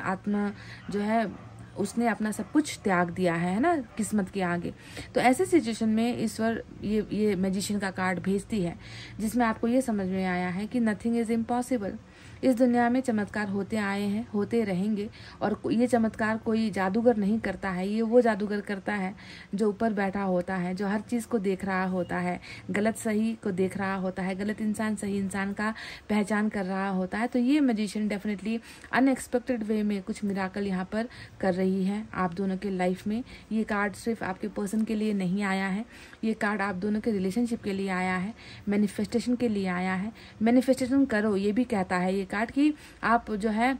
S2: आत्म जो है उसने अपना सब कुछ त्याग दिया है ना, किस्मत के आगे। तो ऐसे सिचुएशन में ईश्वर ये मैजिशियन का कार्ड भेजती है, जिसमें आपको ये समझ में आया है कि नथिंग इज इम्पॉसिबल। इस दुनिया में चमत्कार होते आए हैं, होते रहेंगे। और ये चमत्कार कोई जादूगर नहीं करता है, ये वो जादूगर करता है जो ऊपर बैठा होता है, जो हर चीज़ को देख रहा होता है, गलत सही को देख रहा होता है, गलत इंसान सही इंसान का पहचान कर रहा होता है। तो ये मैजिशियन डेफिनेटली अनएक्सपेक्टेड वे में कुछ मिराकल यहाँ पर कर रही है आप दोनों के लाइफ में। ये कार्ड सिर्फ आपके पर्सन के लिए नहीं आया है, ये कार्ड आप दोनों के रिलेशनशिप के लिए आया है, मैनिफेस्टेशन के लिए आया है। मैनिफेस्टेशन करो, ये भी कहता है ये कार्ड कि आप जो है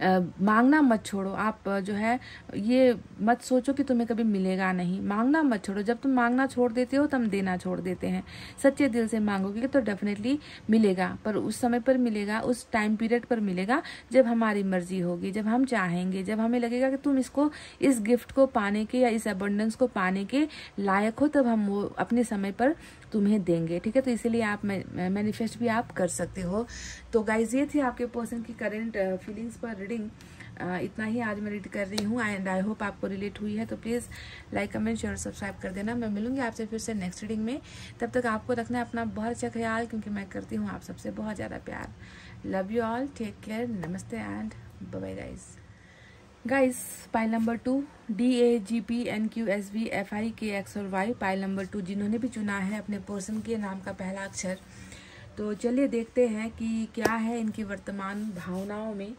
S2: मांगना मत छोड़ो। आप जो है ये मत सोचो कि तुम्हें कभी मिलेगा नहीं, मांगना मत छोड़ो। जब तुम मांगना छोड़ देते हो तब देना छोड़ देते हैं। सच्चे दिल से मांगोगे तो डेफिनेटली मिलेगा, पर उस समय पर मिलेगा, उस टाइम पीरियड पर मिलेगा जब हमारी मर्जी होगी, जब हम चाहेंगे, जब हमें लगेगा कि तुम इस गिफ्ट को पाने के या इस अबंडेंस को पाने के लायक हो, तब हम वो अपने समय पर तुम्हें देंगे। ठीक है, तो इसीलिए आप मैनिफेस्ट भी आप कर सकते हो। तो गाइज, ये थी आपके पर्सन की करंट फीलिंग्स पर रीडिंग। इतना ही आज मैं रीड कर रही हूँ एंड आई होप आपको रिलेट हुई है। तो please like, comment, share, subscribe कर देना। मैं मिलूंगी आपसे फिर से नेक्स्ट रीडिंग में। तब तक आपको रखना है अपना बहुत अच्छा ख्याल, क्योंकि मैं करती हूँ आप सबसे बहुत ज़्यादा प्यार। Love you all, take care, नमस्ते and bye bye guys. Pile number 2, DAGPNQSVFIKX और Y। पाइल नंबर 2 जिन्होंने भी चुना है अपने पर्सन के नाम का पहला अक्षर। तो चलिए देखते हैं कि क्या है इनकी वर्तमान भावनाओं में,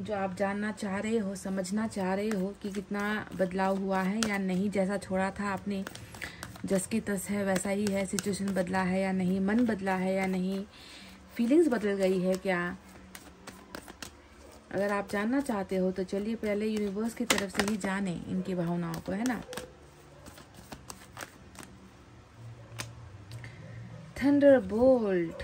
S2: जो आप जानना चाह रहे हो, समझना चाह रहे हो कि कितना बदलाव हुआ है या नहीं। जैसा छोड़ा था आपने जस की तस है वैसा ही है, सिचुएशन बदला है या नहीं, मन बदला है या नहीं, फीलिंग्स बदल गई है क्या। अगर आप जानना चाहते हो तो चलिए पहले यूनिवर्स की तरफ से ही जाने इनकी भावनाओं को, है ना। Thunderbolt,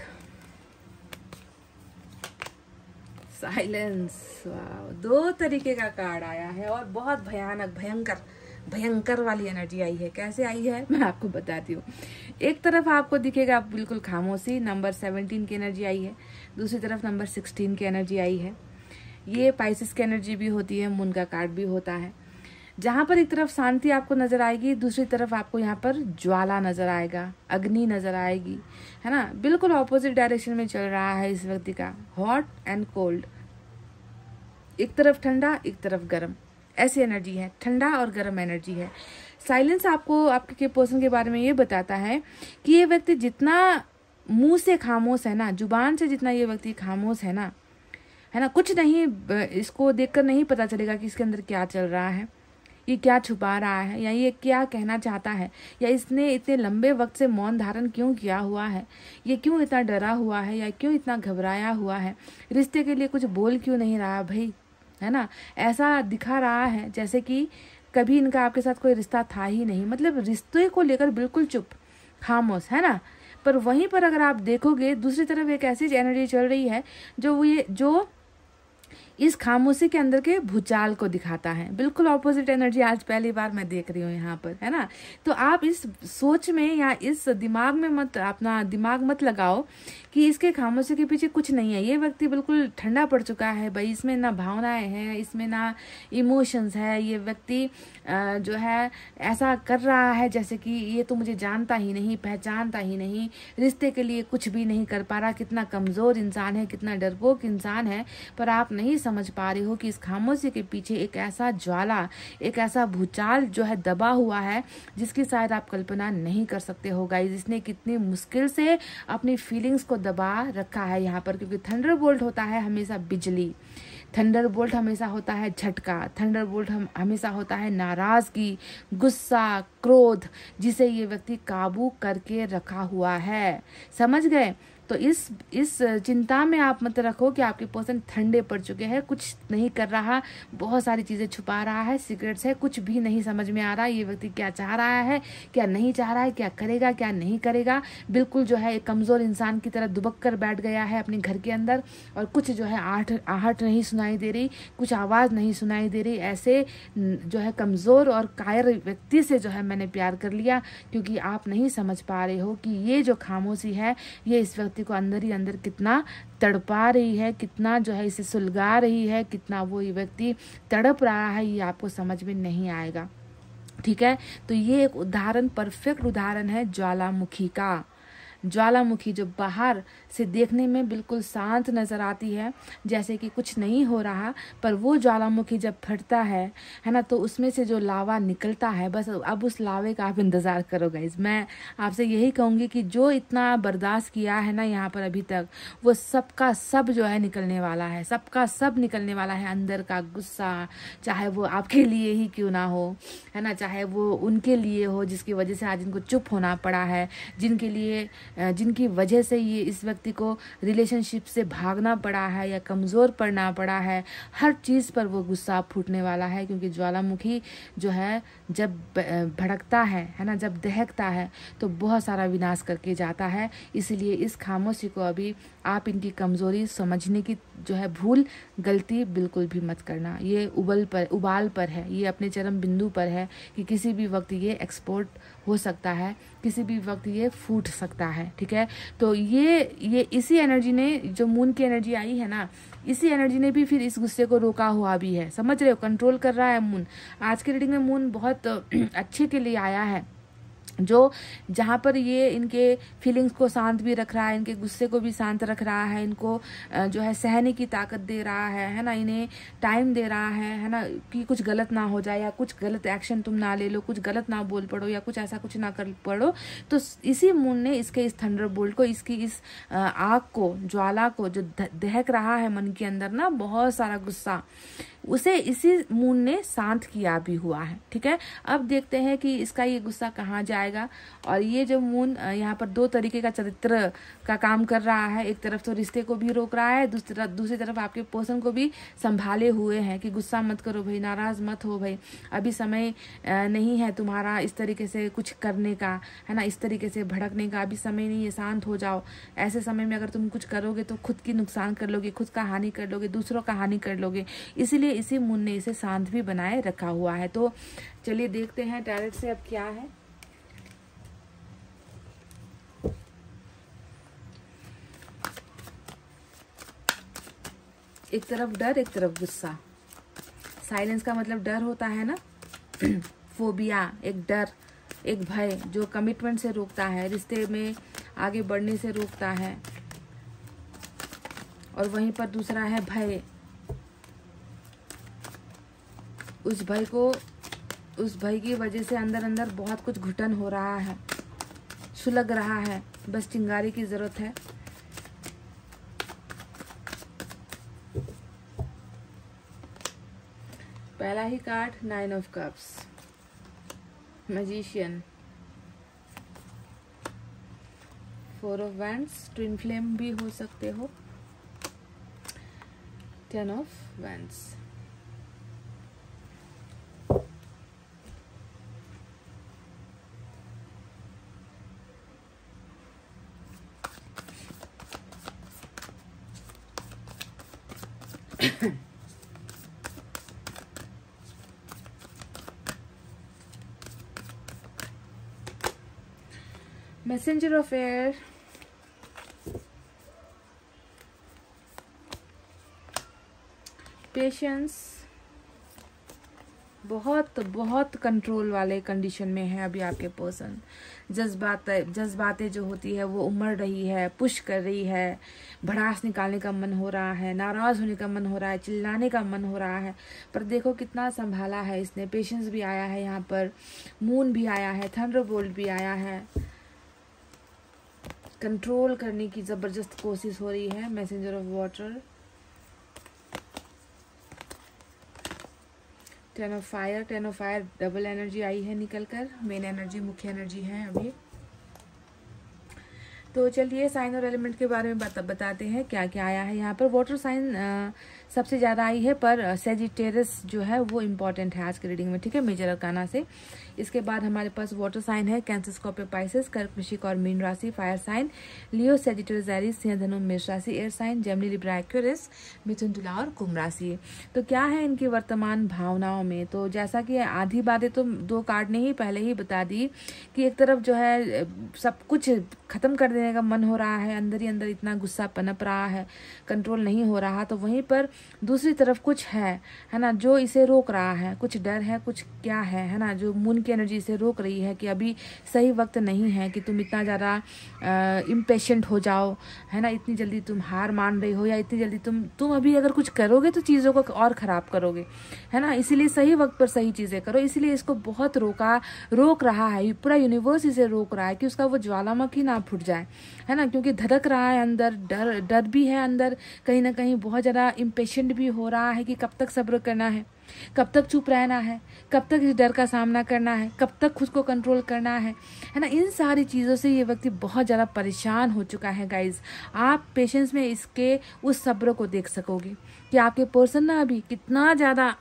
S2: silence. वाह, 2 तरीके का कार्ड आया है और बहुत भयानक भयंकर वाली एनर्जी आई है। कैसे आई है मैं आपको बताती हूँ। एक तरफ आपको दिखेगा बिल्कुल खामोशी, नंबर 17 की एनर्जी आई है। दूसरी तरफ नंबर 16 की एनर्जी आई है। ये पाइसेस की एनर्जी भी होती है, मून का कार्ड भी होता है। जहाँ पर एक तरफ शांति आपको नजर आएगी, दूसरी तरफ आपको यहाँ पर ज्वाला नजर आएगा, अग्नि नजर आएगी, है ना। बिल्कुल ऑपोजिट डायरेक्शन में चल रहा है इस व्यक्ति का, हॉट एंड कोल्ड। एक तरफ ठंडा, एक तरफ गर्म, ऐसी एनर्जी है, ठंडा और गर्म एनर्जी है। साइलेंस आपको आपके पर्सन के बारे में ये बताता है कि ये व्यक्ति जितना मुंह से खामोश है ना, जुबान से जितना ये व्यक्ति खामोश है ना, कुछ नहीं, इसको देखकर नहीं पता चलेगा कि इसके अंदर क्या चल रहा है, ये क्या छुपा रहा है, या ये क्या कहना चाहता है, या इसने इतने लंबे वक्त से मौन धारण क्यों किया हुआ है, ये क्यों इतना डरा हुआ है, या क्यों इतना घबराया हुआ है, रिश्ते के लिए कुछ बोल क्यों नहीं रहा भाई, है ना। ऐसा दिखा रहा है जैसे कि कभी इनका आपके साथ कोई रिश्ता था ही नहीं, मतलब रिश्ते को लेकर बिल्कुल चुप, खामोश, है ना। पर वहीं पर अगर आप देखोगे दूसरी तरफ एक ऐसी एनर्जी चल रही है जो इस खामोशी के अंदर के भूचाल को दिखाता है। बिल्कुल ऑपोजिट एनर्जी आज पहली बार मैं देख रही हूँ यहाँ पर, है ना। तो आप इस सोच में या इस दिमाग में अपना दिमाग मत लगाओ कि इसके खामोशी के पीछे कुछ नहीं है। ये व्यक्ति बिल्कुल ठंडा पड़ चुका है भाई, इसमें ना भावनाएं हैं, इसमें ना इमोशंस है। ये व्यक्ति जो है ऐसा कर रहा है जैसे कि ये तो मुझे जानता ही नहीं, पहचानता ही नहीं, रिश्ते के लिए कुछ भी नहीं कर पा रहा। कितना कमजोर इंसान है, कितना डरपोक इंसान है। पर आप नहीं समझ पा रहे हो कि इस खामोशी के पीछे एक ऐसा ज्वाला, एक ऐसा भूचाल जो है दबा हुआ है, जिसकी शायद आप कल्पना नहीं कर सकते हो गाइस। इसने कितनी मुश्किल से अपनी फीलिंग्स को दबा रखा है यहाँ पर, क्योंकि थंडरबोल्ट होता है हमेशा बिजली, थंडरबोल्ट हमेशा होता है झटका, थंडरबोल्ट हमेशा होता है नाराजगी, गुस्सा, क्रोध, जिसे ये व्यक्ति काबू करके रखा हुआ है। समझ गए? तो इस चिंता में आप मत रखो कि आपके पर्सन ठंडे पड़ चुके हैं, कुछ नहीं कर रहा, बहुत सारी चीजें छुपा रहा है, सीक्रेट्स है, कुछ भी नहीं समझ में आ रहा ये व्यक्ति क्या चाह रहा है, क्या नहीं चाह रहा है, क्या करेगा, क्या नहीं करेगा। बिल्कुल जो है एक कमजोर इंसान की तरह दुबक कर बैठ गया है अपने घर के अंदर, और कुछ जो है आहट नहीं सुनाई दे रही, कुछ आवाज नहीं सुनाई दे रही। ऐसे जो है कमजोर और कायर व्यक्ति से जो है मैंने प्यार कर लिया, क्योंकि आप नहीं समझ पा रहे हो कि ये जो खामोशी है ये इस व्यक्ति को अंदर ही अंदर कितना तड़पा रही है, कितना जो है इसे सुलगा रही है, कितना वो ये व्यक्ति तड़प रहा है, ये आपको समझ में नहीं आएगा। ठीक है, तो ये एक उदाहरण, परफेक्ट उदाहरण है ज्वालामुखी का। ज्वालामुखी जो बाहर से देखने में बिल्कुल शांत नजर आती है, जैसे कि कुछ नहीं हो रहा, पर वो ज्वालामुखी जब फटता है ना, तो उसमें से जो लावा निकलता है, बस अब उस लावे का आप इंतजार करो गाइस। मैं आपसे यही कहूंगी कि जो इतना बर्दाश्त किया है ना यहाँ पर अभी तक, वो सबका सब जो है निकलने वाला है, सबका सब निकलने वाला है। अंदर का गुस्सा, चाहे वो आपके लिए ही क्यों ना हो, है ना, चाहे वो उनके लिए हो जिसकी वजह से आज इनको चुप होना पड़ा है, जिनकी वजह से ये इस व्यक्ति को रिलेशनशिप से भागना पड़ा है या कमजोर पड़ना पड़ा है, हर चीज पर वो गुस्सा फूटने वाला है। क्योंकि ज्वालामुखी जो है जब भड़कता है ना, जब दहकता है तो बहुत सारा विनाश करके जाता है। इसलिए इस खामोशी को अभी आप इनकी कमजोरी समझने की जो है भूल, गलती बिल्कुल भी मत करना। ये उबाल पर है, ये अपने चरम बिंदु पर है कि किसी भी वक्त ये एक्सपोर्ट हो सकता है, किसी भी वक्त ये फूट सकता है। ठीक है, तो ये इसी एनर्जी ने, जो मून की एनर्जी आई है ना, इसी एनर्जी ने भी फिर इस गुस्से को रोका हुआ भी है। समझ रहे हो, कंट्रोल कर रहा है मून। आज की रीडिंग में मून बहुत अच्छे के लिए आया है, जो जहाँ पर ये इनके फीलिंग्स को शांत भी रख रहा है, इनके गुस्से को भी शांत रख रहा है, इनको जो है सहने की ताकत दे रहा है ना, इन्हें टाइम दे रहा है ना, कि कुछ गलत ना हो जाए या कुछ गलत एक्शन तुम ना ले लो, कुछ गलत ना बोल पड़ो या कुछ ऐसा कुछ ना कर पड़ो। तो इसी मून ने इसके इस थंडरबोल्ट को, इसकी इस आग को, ज्वाला को जो दहक रहा है मन के अंदर ना, बहुत सारा गुस्सा, उसे इसी मून ने शांत किया भी हुआ है। ठीक है, अब देखते हैं कि इसका ये गुस्सा कहाँ जाएगा। और ये जो मून यहाँ पर दो तरीके का चरित्र का काम कर रहा है। एक तरफ तो रिश्ते को भी रोक रहा है, दूसरी तरफ आपके पर्सन को भी संभाले हुए हैं कि गुस्सा मत करो भाई, नाराज मत हो भाई, अभी समय नहीं है तुम्हारा इस तरीके से कुछ करने का, है ना, इस तरीके से भड़कने का, अभी समय नहीं है, शांत हो जाओ। ऐसे समय में अगर तुम कुछ करोगे तो खुद की नुकसान कर लोगे, खुद का हानि कर लोगे, दूसरों का हानि कर लोगे। इसीलिए इसी मून ने इसे शांत भी बनाए रखा हुआ है। तो चलिए देखते हैं टैरेट से अब क्या है। एक तरफ डर, एक तरफ गुस्सा। साइलेंस का मतलब डर होता है ना, फोबिया, एक डर, एक भय जो कमिटमेंट से रोकता है, रिश्ते में आगे बढ़ने से रोकता है। और वहीं पर दूसरा है भय। उस भय की वजह से अंदर अंदर बहुत कुछ घुटन हो रहा है, सुलग रहा है, बस चिंगारी की जरूरत है। पहला ही card 9 of cups, magician, 4 of wands, twin flame भी हो सकते हो, 10 of wands. Messenger of air, patience, बहुत कंट्रोल वाले कंडीशन में है अभी आपके पर्सन। जज्बातें जो होती है वो उमड़ रही है, पुश कर रही है, भड़ास निकालने का मन हो रहा है, नाराज होने का मन हो रहा है, चिल्लाने का मन हो रहा है। पर देखो कितना संभाला है इसने, पेशेंस भी आया है यहाँ पर, मून भी आया है, थंडरबोल्ट भी आया है। कंट्रोल करने की जबरदस्त कोशिश हो रही है। Messenger of water, 10 of fire double energy आई है निकल कर, मेन एनर्जी, मुख्य एनर्जी है अभी। तो चलिए साइन और एलिमेंट के बारे में बताते हैं क्या क्या आया है यहाँ पर। वाटर साइन सबसे ज़्यादा आई है, पर सेजिटेरियस जो है वो इम्पॉर्टेंट है आज के रीडिंग में। ठीक है, मेजर अरकाना से। इसके बाद हमारे पास वाटर साइन है कैंसर, स्कॉर्पियो, पाइसेस, कर्क, वृश्चिक और मीन राशि। Fire sign Leo, Sagittarius, Aries, सिंह, धनु, मेष राशि। Air sign Gemini, Libra, Aquarius, मिथुन, तुला और कुंभ राशि। तो क्या है इनकी वर्तमान भावनाओं में, तो जैसा कि आधी बातें तो दो कार्ड ने ही पहले ही बता दी कि एक तरफ जो है सब कुछ खत्म कर देने का मन हो रहा है, अंदर ही अंदर इतना गुस्सा पनप रहा है, कंट्रोल नहीं हो रहा। तो वहीं पर दूसरी तरफ कुछ है ना, जो इसे रोक रहा है, कुछ डर है, कुछ क्या है ना, जो मून की एनर्जी इसे रोक रही है कि अभी सही वक्त नहीं है कि तुम इतना ज़्यादा इम्पेशेंट हो जाओ, है ना, इतनी जल्दी तुम हार मान रही हो, या इतनी जल्दी तुम अभी अगर कुछ करोगे तो चीज़ों को और ख़राब करोगे, है ना। इसीलिए सही वक्त पर सही चीज़ें करो। इसीलिए इसको बहुत रोक रहा है, पूरा यूनिवर्स इसे रोक रहा है कि उसका वो ज्वालामुखी ना फूट जाए, है ना, क्योंकि धड़क रहा है अंदर, डर भी है अंदर, कहीं ना कहीं बहुत ज़्यादा इम्पेशेंट भी हो रहा है कि कब तक सब्र करना है, कब तक चुप रहना है, कब तक इस डर का सामना करना है, कब तक खुद को कंट्रोल करना है ना। इन सारी चीज़ों से ये व्यक्ति बहुत ज़्यादा परेशान हो चुका है गाइज। आप पेशेंस में इसके उस सब्र को देख सकोगे कि आपके पर्सन ना अभी कितना ज़्यादा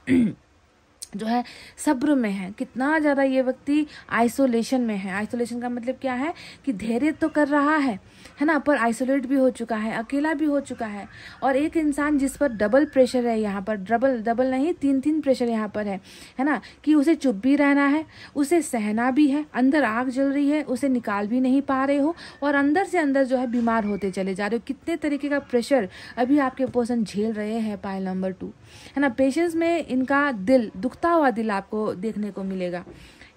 S2: जो है सब्र में है, कितना ज़्यादा ये व्यक्ति आइसोलेशन में है। आइसोलेशन का मतलब क्या है कि धैर्य तो कर रहा है ना, पर आइसोलेट भी हो चुका है, अकेला भी हो चुका है। और एक इंसान जिस पर डबल प्रेशर है यहाँ पर, डबल नहीं, तीन प्रेशर यहाँ पर है ना, कि उसे चुप भी रहना है, उसे सहना भी है, अंदर आग जल रही है, उसे निकाल भी नहीं पा रहे हो, और अंदर से अंदर जो है बीमार होते चले जा रहे हो। कितने तरीके का प्रेशर अभी आपके पर्सन झेल रहे हैं। पाइल नंबर 2 है ना, पेशेंस में इनका दिल, दुखता हुआ दिल आपको देखने को मिलेगा।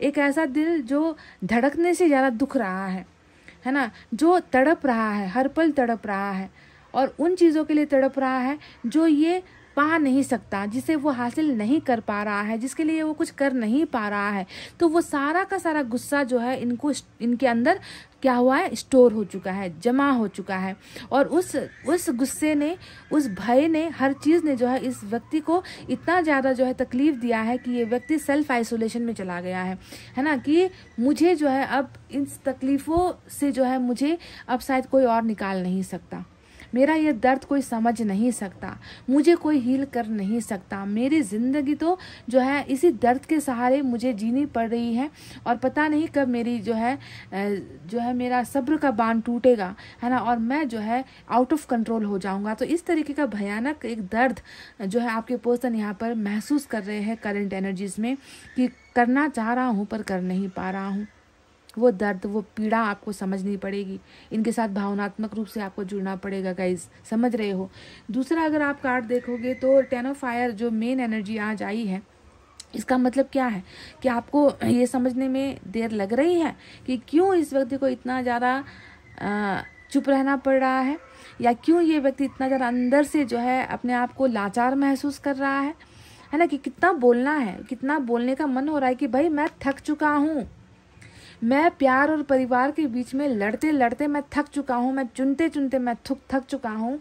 S2: एक ऐसा दिल जो धड़कने से ज़्यादा दुख रहा है ना, जो तड़प रहा है, हर पल तड़प रहा है, और उन चीज़ों के लिए तड़प रहा है जो ये पा नहीं सकता, जिसे वो हासिल नहीं कर पा रहा है, जिसके लिए वो कुछ कर नहीं पा रहा है, तो वो सारा का सारा गुस्सा जो है इनके अंदर क्या हुआ है, स्टोर हो चुका है, जमा हो चुका है। और उस गुस्से ने, उस भय ने, हर चीज़ ने जो है इस व्यक्ति को इतना ज़्यादा जो है तकलीफ दिया है कि ये व्यक्ति सेल्फ आइसोलेशन में चला गया है ना, कि मुझे जो है अब इन तकलीफ़ों से जो है मुझे अब शायद कोई और निकाल नहीं सकता, मेरा ये दर्द कोई समझ नहीं सकता, मुझे कोई हील कर नहीं सकता, मेरी ज़िंदगी तो जो है इसी दर्द के सहारे मुझे जीनी पड़ रही है और पता नहीं कब मेरी जो है मेरा सब्र का बांध टूटेगा, है ना, और मैं जो है आउट ऑफ कंट्रोल हो जाऊंगा। तो इस तरीके का भयानक एक दर्द जो है आपके पर्सन यहाँ पर महसूस कर रहे हैं करंट एनर्जीज में, कि करना चाह रहा हूँ पर कर नहीं पा रहा हूँ। वो दर्द, वो पीड़ा आपको समझनी पड़ेगी, इनके साथ भावनात्मक रूप से आपको जुड़ना पड़ेगा गाइज, समझ रहे हो। दूसरा, अगर आप कार्ड देखोगे तो 10 ऑफ फायर जो मेन एनर्जी आज आई है, इसका मतलब क्या है कि आपको ये समझने में देर लग रही है कि क्यों इस व्यक्ति को इतना ज़्यादा चुप रहना पड़ रहा है, या क्यों ये व्यक्ति इतना ज़्यादा अंदर से जो है अपने आप को लाचार महसूस कर रहा है ना, कि कितना बोलना है, कितना बोलने का मन हो रहा है कि भाई मैं थक चुका हूँ, मैं प्यार और परिवार के बीच में लड़ते लड़ते मैं थक चुका हूँ, मैं चुनते चुनते मैं थक चुका हूँ,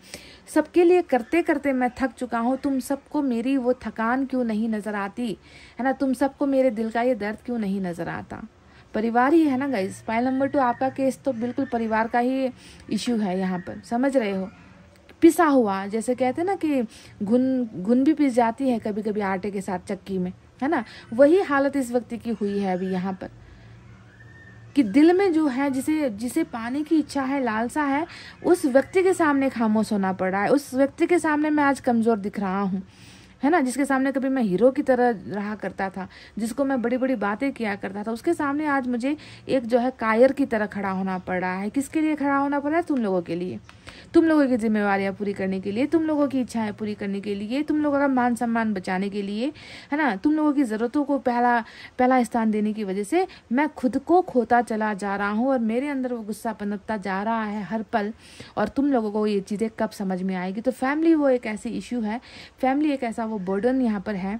S2: सबके लिए करते करते मैं थक चुका हूँ। तुम सबको मेरी वो थकान क्यों नहीं नज़र आती, है ना, तुम सबको मेरे दिल का ये दर्द क्यों नहीं नज़र आता। परिवार ही है ना गाइस। फाइल नंबर 2 आपका केस तो बिल्कुल परिवार का ही इश्यू है यहाँ पर, समझ रहे हो। पिसा हुआ, जैसे कहते हैं ना कि घुन भी पिस जाती है कभी कभी आटे के साथ चक्की में, है ना, वही हालत इस व्यक्ति की हुई है अभी यहाँ पर, कि दिल में जो है जिसे पाने की इच्छा है, लालसा है, उस व्यक्ति के सामने खामोश होना पड़ रहा है। उस व्यक्ति के सामने मैं आज कमज़ोर दिख रहा हूँ, है ना, जिसके सामने कभी मैं हीरो की तरह रहा करता था, जिसको मैं बड़ी बड़ी बातें किया करता था, उसके सामने आज मुझे एक जो है कायर की तरह खड़ा होना पड़ रहा है। किसके लिए खड़ा होना पड़ रहा है? तुम लोगों के लिए, तुम लोगों की जिम्मेवारियां पूरी करने के लिए, तुम लोगों की इच्छाएं पूरी करने के लिए, तुम लोगों का मान सम्मान बचाने के लिए, है ना, तुम लोगों की ज़रूरतों को पहला स्थान देने की वजह से मैं खुद को खोता चला जा रहा हूँ और मेरे अंदर वो गुस्सा पनपता जा रहा है हर पल। और तुम लोगों को ये चीज़ें कब समझ में आएगी? तो फैमिली वो एक ऐसी इश्यू है, फैमिली एक ऐसा वो बर्डन यहाँ पर है,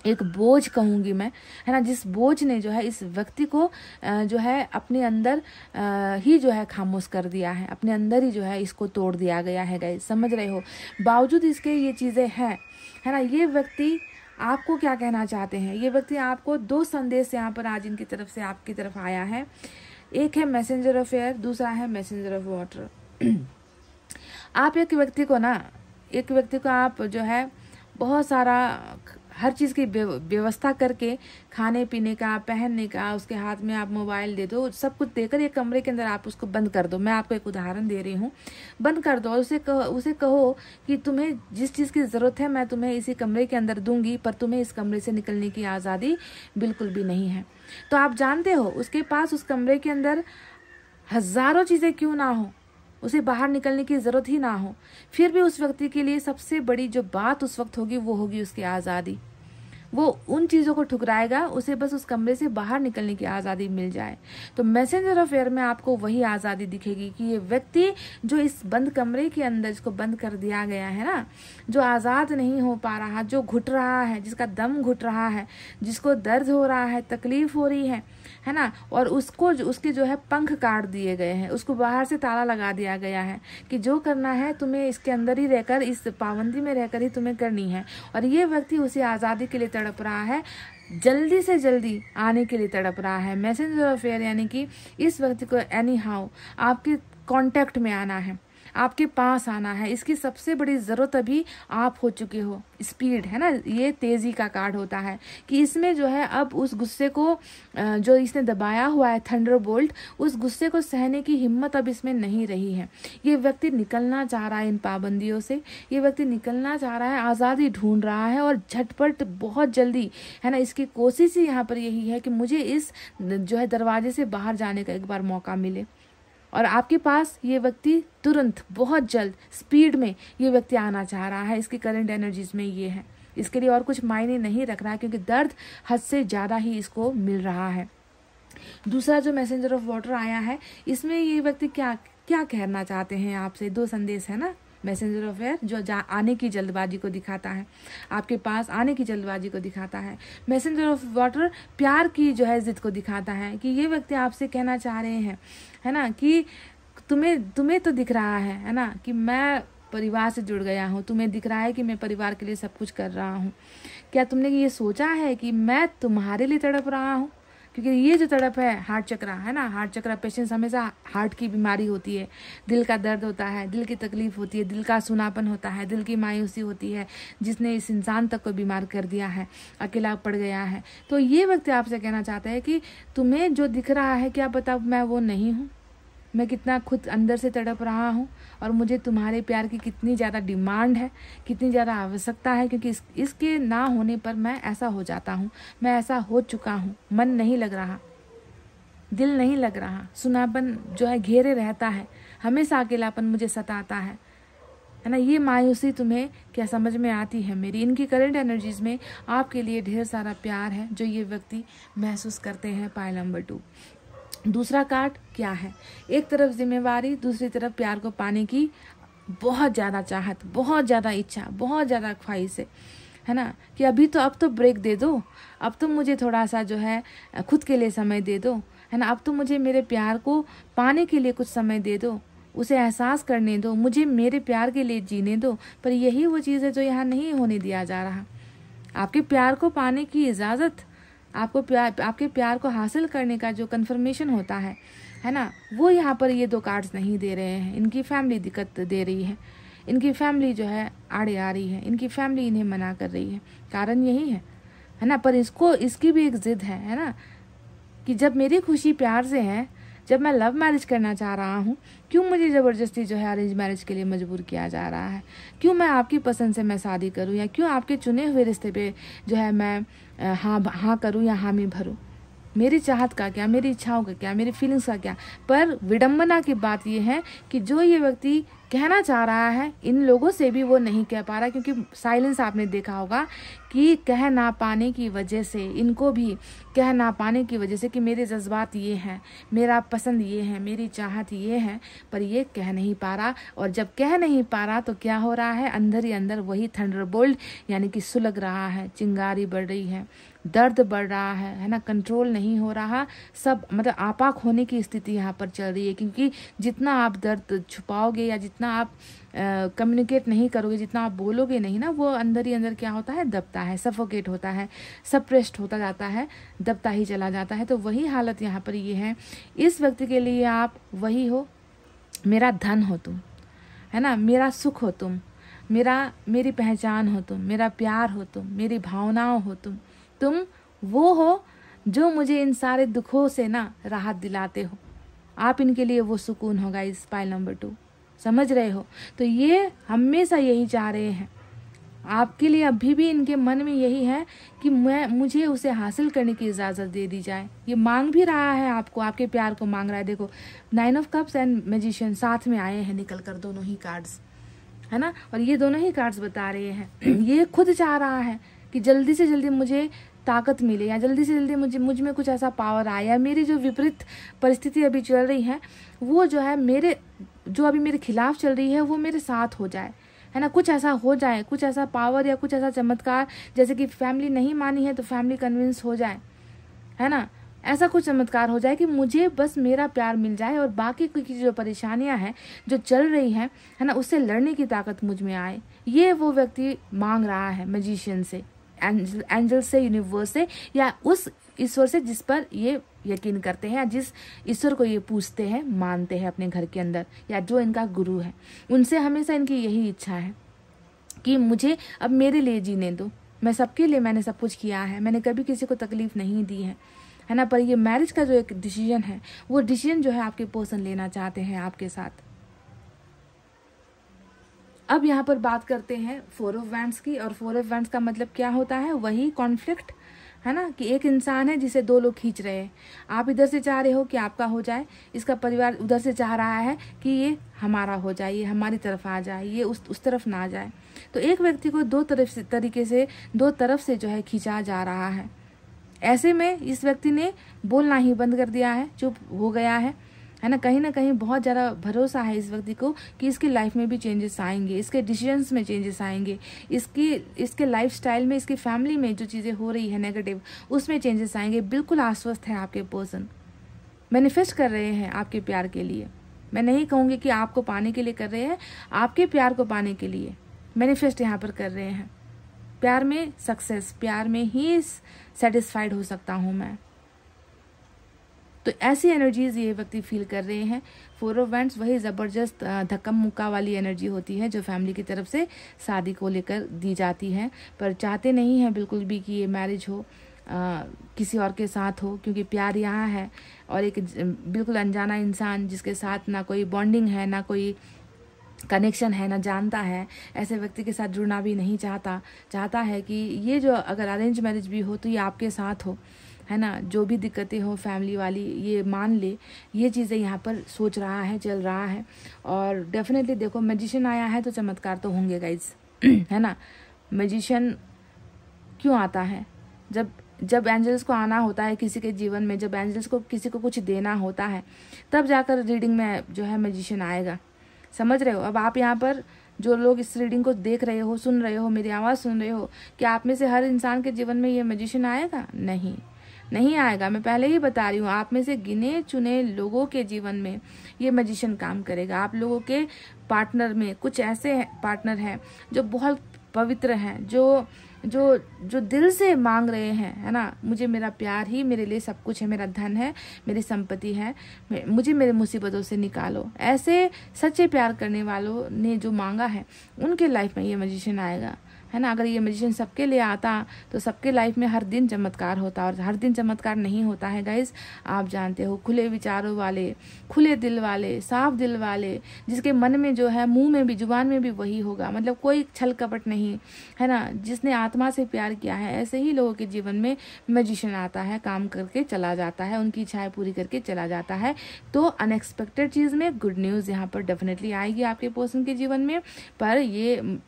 S2: एक बोझ कहूँगी मैं, है ना, जिस बोझ ने जो है इस व्यक्ति को जो है अपने अंदर ही जो है खामोश कर दिया है, अपने अंदर ही जो है इसको तोड़ दिया गया है गाइस, समझ रहे हो। बावजूद इसके ये चीज़ें हैं, है ना, ये व्यक्ति आपको क्या कहना चाहते हैं? ये व्यक्ति आपको 2 संदेश यहाँ पर आज इनकी तरफ से आपकी तरफ आया है। एक है मैसेंजर ऑफ एयर, दूसरा है मैसेंजर ऑफ वाटर। आप एक व्यक्ति को आप जो है बहुत सारा हर चीज़ की व्यवस्था करके, खाने पीने का, पहनने का, उसके हाथ में आप मोबाइल दे दो, सब कुछ देकर एक कमरे के अंदर आप उसको बंद कर दो। मैं आपको एक उदाहरण दे रही हूँ, बंद कर दो और उसे कहो कि तुम्हें जिस चीज़ की ज़रूरत है मैं तुम्हें इसी कमरे के अंदर दूंगी, पर तुम्हें इस कमरे से निकलने की आज़ादी बिल्कुल भी नहीं है। तो आप जानते हो उसके पास उस कमरे के अंदर हज़ारों चीज़ें क्यों ना हो, उसे बाहर निकलने की ज़रूरत ही ना हो, फिर भी उस व्यक्ति के लिए सबसे बड़ी जो बात उस वक्त होगी वो होगी उसकी आज़ादी। वो उन चीज़ों को ठुकराएगा, उसे बस उस कमरे से बाहर निकलने की आज़ादी मिल जाए। तो मैसेंजर ऑफ एयर में आपको वही आज़ादी दिखेगी कि ये व्यक्ति जो इस बंद कमरे के अंदर, जिसको बंद कर दिया गया है ना, जो आज़ाद नहीं हो पा रहा, जो घुट रहा है, जिसका दम घुट रहा है, जिसको दर्द हो रहा है, तकलीफ हो रही है ना, और उसके जो है पंख काट दिए गए हैं, उसको बाहर से ताला लगा दिया गया है कि जो करना है तुम्हें इसके अंदर ही रहकर, इस पाबंदी में रहकर ही तुम्हें करनी है। और ये व्यक्ति उसी आज़ादी के लिए तड़प रहा है, जल्दी से जल्दी आने के लिए तड़प रहा है। मैसेंजर ऑफ एयर यानी कि इस व्यक्ति को एनी हाउ आपके कांटेक्ट में आना है, आपके पास आना है। इसकी सबसे बड़ी ज़रूरत अभी आप हो चुके हो। स्पीड है ना, ये तेज़ी का कार्ड होता है कि इसमें जो है अब उस गुस्से को जो इसने दबाया हुआ है, थंडरबोल्ट, उस गुस्से को सहने की हिम्मत अब इसमें नहीं रही है। ये व्यक्ति निकलना चाह रहा है इन पाबंदियों से, ये व्यक्ति निकलना चाह रहा है, आज़ादी ढूंढ रहा है और झटपट बहुत जल्दी, है ना, इसकी कोशिश ही यहाँ पर यही है कि मुझे इस जो है दरवाजे से बाहर जाने का एक बार मौका मिले। और आपके पास ये व्यक्ति तुरंत, बहुत जल्द, स्पीड में ये व्यक्ति आना चाह रहा है। इसकी करंट एनर्जीज में ये है, इसके लिए और कुछ मायने नहीं रख रहा है क्योंकि दर्द हद से ज़्यादा ही इसको मिल रहा है। दूसरा जो मैसेंजर ऑफ वाटर आया है, इसमें ये व्यक्ति क्या कहना चाहते हैं आपसे? 2 संदेश है ना, मैसेंजर ऑफ एयर जो आने की जल्दबाजी को दिखाता है, आपके पास आने की जल्दबाजी को दिखाता है। मैसेंजर ऑफ वाटर प्यार की जो है जिद को दिखाता है कि ये व्यक्ति आपसे कहना चाह रहे हैं, है ना, कि तुम्हें तो दिख रहा है ना, कि मैं परिवार से जुड़ गया हूँ, तुम्हें दिख रहा है कि मैं परिवार के लिए सब कुछ कर रहा हूँ। क्या तुमने ये सोचा है कि मैं तुम्हारे लिए तड़प रहा हूँ? क्योंकि ये जो तड़प है हार्ट चक्रा है ना, हार्ट चक्रा पेशेंट्स हमेशा हार्ट की बीमारी होती है, दिल का दर्द होता है, दिल की तकलीफ होती है, दिल का सुनापन होता है, दिल की मायूसी होती है, जिसने इस इंसान तक को बीमार कर दिया है, अकेला पड़ गया है। तो ये व्यक्ति आपसे कहना चाहता है कि तुम्हें जो दिख रहा है क्या पता मैं वो नहीं हूँ, मैं कितना खुद अंदर से तड़प रहा हूँ और मुझे तुम्हारे प्यार की कितनी ज़्यादा डिमांड है, कितनी ज़्यादा आवश्यकता है, क्योंकि इसके ना होने पर मैं ऐसा हो जाता हूँ, मैं ऐसा हो चुका हूँ। मन नहीं लग रहा, दिल नहीं लग रहा, सुनापन जो है घेरे रहता है, हमेशा अकेलापन मुझे सताता है ना। ये मायूसी तुम्हें क्या समझ में आती है मेरी? इनकी करंट एनर्जीज में आपके लिए ढेर सारा प्यार है जो ये व्यक्ति महसूस करते हैं। Pile number 2। दूसरा कार्ड क्या है? एक तरफ जिम्मेवारी, दूसरी तरफ प्यार को पाने की बहुत ज़्यादा चाहत, बहुत ज़्यादा इच्छा, बहुत ज़्यादा ख्वाहिश है ना, कि अब तो ब्रेक दे दो, अब तो मुझे थोड़ा सा जो है खुद के लिए समय दे दो, है ना, अब तो मुझे मेरे प्यार को पाने के लिए कुछ समय दे दो, उसे एहसास करने दो, मुझे मेरे प्यार के लिए जीने दो। पर यही वो चीज़ है जो यहाँ नहीं होने दिया जा रहा। आपके प्यार को पाने की इजाज़त, आपके प्यार को हासिल करने का जो कन्फर्मेशन होता है ना, वो यहाँ पर ये 2 कार्ड्स नहीं दे रहे हैं। इनकी फैमिली दिक्कत दे रही है, इनकी फैमिली जो है आड़े आ रही है, इनकी फैमिली इन्हें मना कर रही है। कारण यही है ना। पर इसकी भी एक जिद है ना, कि जब मेरी खुशी प्यार से है, जब मैं लव मैरिज करना चाह रहा हूँ, क्यों मुझे ज़बरदस्ती जो है अरेंज मैरिज के लिए मजबूर किया जा रहा है? क्यों मैं आपकी पसंद से मैं शादी करूँ, या क्यों आपके चुने हुए रिश्ते पे जो है मैं हाँ करूँ या हामी भरूँ? मेरी चाहत का क्या, मेरी इच्छाओं का क्या, मेरी फीलिंग्स का क्या? पर विडंबना की बात यह है कि जो ये व्यक्ति कहना चाह रहा है, इन लोगों से भी वो नहीं कह पा रहा, क्योंकि साइलेंस आपने देखा होगा कि कह ना पाने की वजह से, इनको भी कह ना पाने की वजह से कि मेरे जज्बात ये हैं, मेरा पसंद ये है, मेरी चाहत ये है, पर ये कह नहीं पा रहा। और जब कह नहीं पा रहा तो क्या हो रहा है? अंदर ही अंदर वही थंडरबोल्ट यानी कि सुलग रहा है, चिंगारी बढ़ रही है, दर्द बढ़ रहा है ना, कंट्रोल नहीं हो रहा। सब मतलब आपाक होने की स्थिति यहाँ पर चल रही है, क्योंकि जितना आप दर्द छुपाओगे या जितना आप कम्युनिकेट नहीं करोगे, जितना आप बोलोगे नहीं ना, वो अंदर ही अंदर क्या होता है? दबता है, सफोकेट होता है, सप्रेस्ड होता जाता है, दबता ही चला जाता है। तो वही हालत यहाँ पर ये है। इस व्यक्ति के लिए आप वही हो, मेरा धन हो तुम, है ना, मेरा सुख हो तुम, मेरी पहचान हो तुम, मेरा प्यार हो तुम, मेरी भावनाओं हो तुम वो हो जो मुझे इन सारे दुखों से ना राहत दिलाते हो। आप इनके लिए वो सुकून होगा। इस पाइल नंबर 2 समझ रहे हो? तो ये हमेशा यही चाह रहे हैं आपके लिए। अभी भी इनके मन में यही है कि मुझे उसे हासिल करने की इजाज़त दे दी जाए। ये मांग भी रहा है आपको, आपके प्यार को मांग रहा है। देखो 9 ऑफ कप्स एंड मैजिशियन साथ में आए हैं निकल कर, दोनों ही कार्ड्स, है ना। और ये दोनों ही कार्ड्स बता रहे हैं ये खुद चाह रहा है कि जल्दी से जल्दी मुझे ताकत मिले, या जल्दी से जल्दी मुझ में कुछ ऐसा पावर आए, या मेरी जो विपरीत परिस्थिति अभी चल रही है वो जो है अभी मेरे खिलाफ चल रही है वो मेरे साथ हो जाए, है ना। कुछ ऐसा हो जाए, कुछ ऐसा पावर या कुछ ऐसा चमत्कार, जैसे कि फैमिली नहीं मानी है तो फैमिली कन्विंस हो जाए, है ना। ऐसा कुछ चमत्कार हो जाए कि मुझे बस मेरा प्यार मिल जाए और बाकी की जो परेशानियां हैं जो चल रही हैं, है ना, उससे लड़ने की ताकत मुझ में आए। ये वो व्यक्ति मांग रहा है मैजिशियन से, एंजल से, यूनिवर्स से, या उस ईश्वर से जिस पर ये यकीन करते हैं, या जिस ईश्वर को ये पूछते हैं, मानते हैं अपने घर के अंदर, या जो इनका गुरु है। उनसे हमेशा इनकी यही इच्छा है कि मुझे अब मेरे लिए जीने दो, मैं सबके लिए मैंने सब कुछ किया है, मैंने कभी किसी को तकलीफ नहीं दी है ना। पर ये मैरिज का जो एक डिसीजन है, वो डिसीजन जो है आपके पर्सन लेना चाहते हैं आपके साथ। अब यहाँ पर बात करते हैं 4 ऑफ वैंड्स की। और 4 ऑफ वैंड्स का मतलब क्या होता है? वही कॉन्फ्लिक्ट, है ना, कि एक इंसान है जिसे 2 लोग खींच रहे हैं। आप इधर से चाह रहे हो कि आपका हो जाए, इसका परिवार उधर से चाह रहा है कि ये हमारा हो जाए, ये हमारी तरफ आ जाए, ये उस तरफ ना जाए। तो एक व्यक्ति को 2 तरीके से 2 तरफ से जो है खींचा जा रहा है। ऐसे में इस व्यक्ति ने बोलना ही बंद कर दिया है, चुप हो गया है है ना कहीं बहुत ज़्यादा भरोसा है इस व्यक्ति को कि इसकी लाइफ में भी चेंजेस आएंगे, इसके डिसीजंस में चेंजेस आएंगे, इसके लाइफस्टाइल में, इसकी फैमिली में जो चीज़ें हो रही है नेगेटिव, उसमें चेंजेस आएंगे। बिल्कुल आश्वस्त है आपके पर्सन, मैनिफेस्ट कर रहे हैं आपके प्यार के लिए। मैं नहीं कहूँगी कि आपको पाने के लिए कर रहे हैं, आपके प्यार को पाने के लिए मैनिफेस्ट यहाँ पर कर रहे हैं। प्यार में सक्सेस, प्यार में ही सेटिस्फाइड हो सकता हूँ मैं। तो ऐसी एनर्जीज ये व्यक्ति फील कर रहे हैं। 4 ऑफ वैंड्स वही ज़बरदस्त धक्का मुक्का वाली एनर्जी होती है जो फैमिली की तरफ से शादी को लेकर दी जाती है, पर चाहते नहीं हैं बिल्कुल भी कि ये मैरिज हो, किसी और के साथ हो, क्योंकि प्यार यहाँ है और एक बिल्कुल अनजाना इंसान जिसके साथ ना कोई बॉन्डिंग है, ना कोई कनेक्शन है, ना जानता है, ऐसे व्यक्ति के साथ जुड़ना भी नहीं चाहता है कि ये जो अगर अरेंज मैरिज भी हो तो ये आपके साथ हो, है ना। जो भी दिक्कतें हो फैमिली वाली ये मान ले, ये चीज़ें यहाँ पर सोच रहा है, चल रहा है। और डेफिनेटली देखो मैजिशियन आया है तो चमत्कार तो होंगे गाइज, है ना। मैजिशियन क्यों आता है? जब एंजल्स को आना होता है किसी के जीवन में, जब एंजल्स को किसी को कुछ देना होता है, तब जाकर रीडिंग में जो है मैजिशियन आएगा। समझ रहे हो? अब आप यहाँ पर जो लोग इस रीडिंग को देख रहे हो, सुन रहे हो, मेरी आवाज़ सुन रहे हो, कि आप में से हर इंसान के जीवन में ये मैजिशियन आएगा? नहीं आएगा। मैं पहले ही बता रही हूँ, आप में से गिने चुने लोगों के जीवन में ये मैजिशियन काम करेगा। आप लोगों के पार्टनर में कुछ ऐसे पार्टनर हैं जो बहुत पवित्र हैं, जो दिल से मांग रहे हैं, है ना, मुझे मेरा प्यार ही मेरे लिए सब कुछ है, मेरा धन है, मेरी संपत्ति है, मुझे मेरे मुसीबतों से निकालो। ऐसे सच्चे प्यार करने वालों ने जो मांगा है उनके लाइफ में ये मैजिशियन आएगा, है ना। अगर ये मैजिशियन सबके लिए आता तो सबके लाइफ में हर दिन चमत्कार होता, और हर दिन चमत्कार नहीं होता है गाइज, आप जानते हो। खुले विचारों वाले, खुले दिल वाले, साफ दिल वाले, जिसके मन में जो है, मुंह में भी, जुबान में भी वही होगा, मतलब कोई छल कपट नहीं, है ना, जिसने आत्मा से प्यार किया है, ऐसे ही लोगों के जीवन में मैजिशियन आता है, काम करके चला जाता है, उनकी इच्छाएं पूरी करके चला जाता है। तो अनएक्सपेक्टेड चीज़ में गुड न्यूज़ यहाँ पर डेफिनेटली आएगी आपके पर्सन के जीवन में। पर ये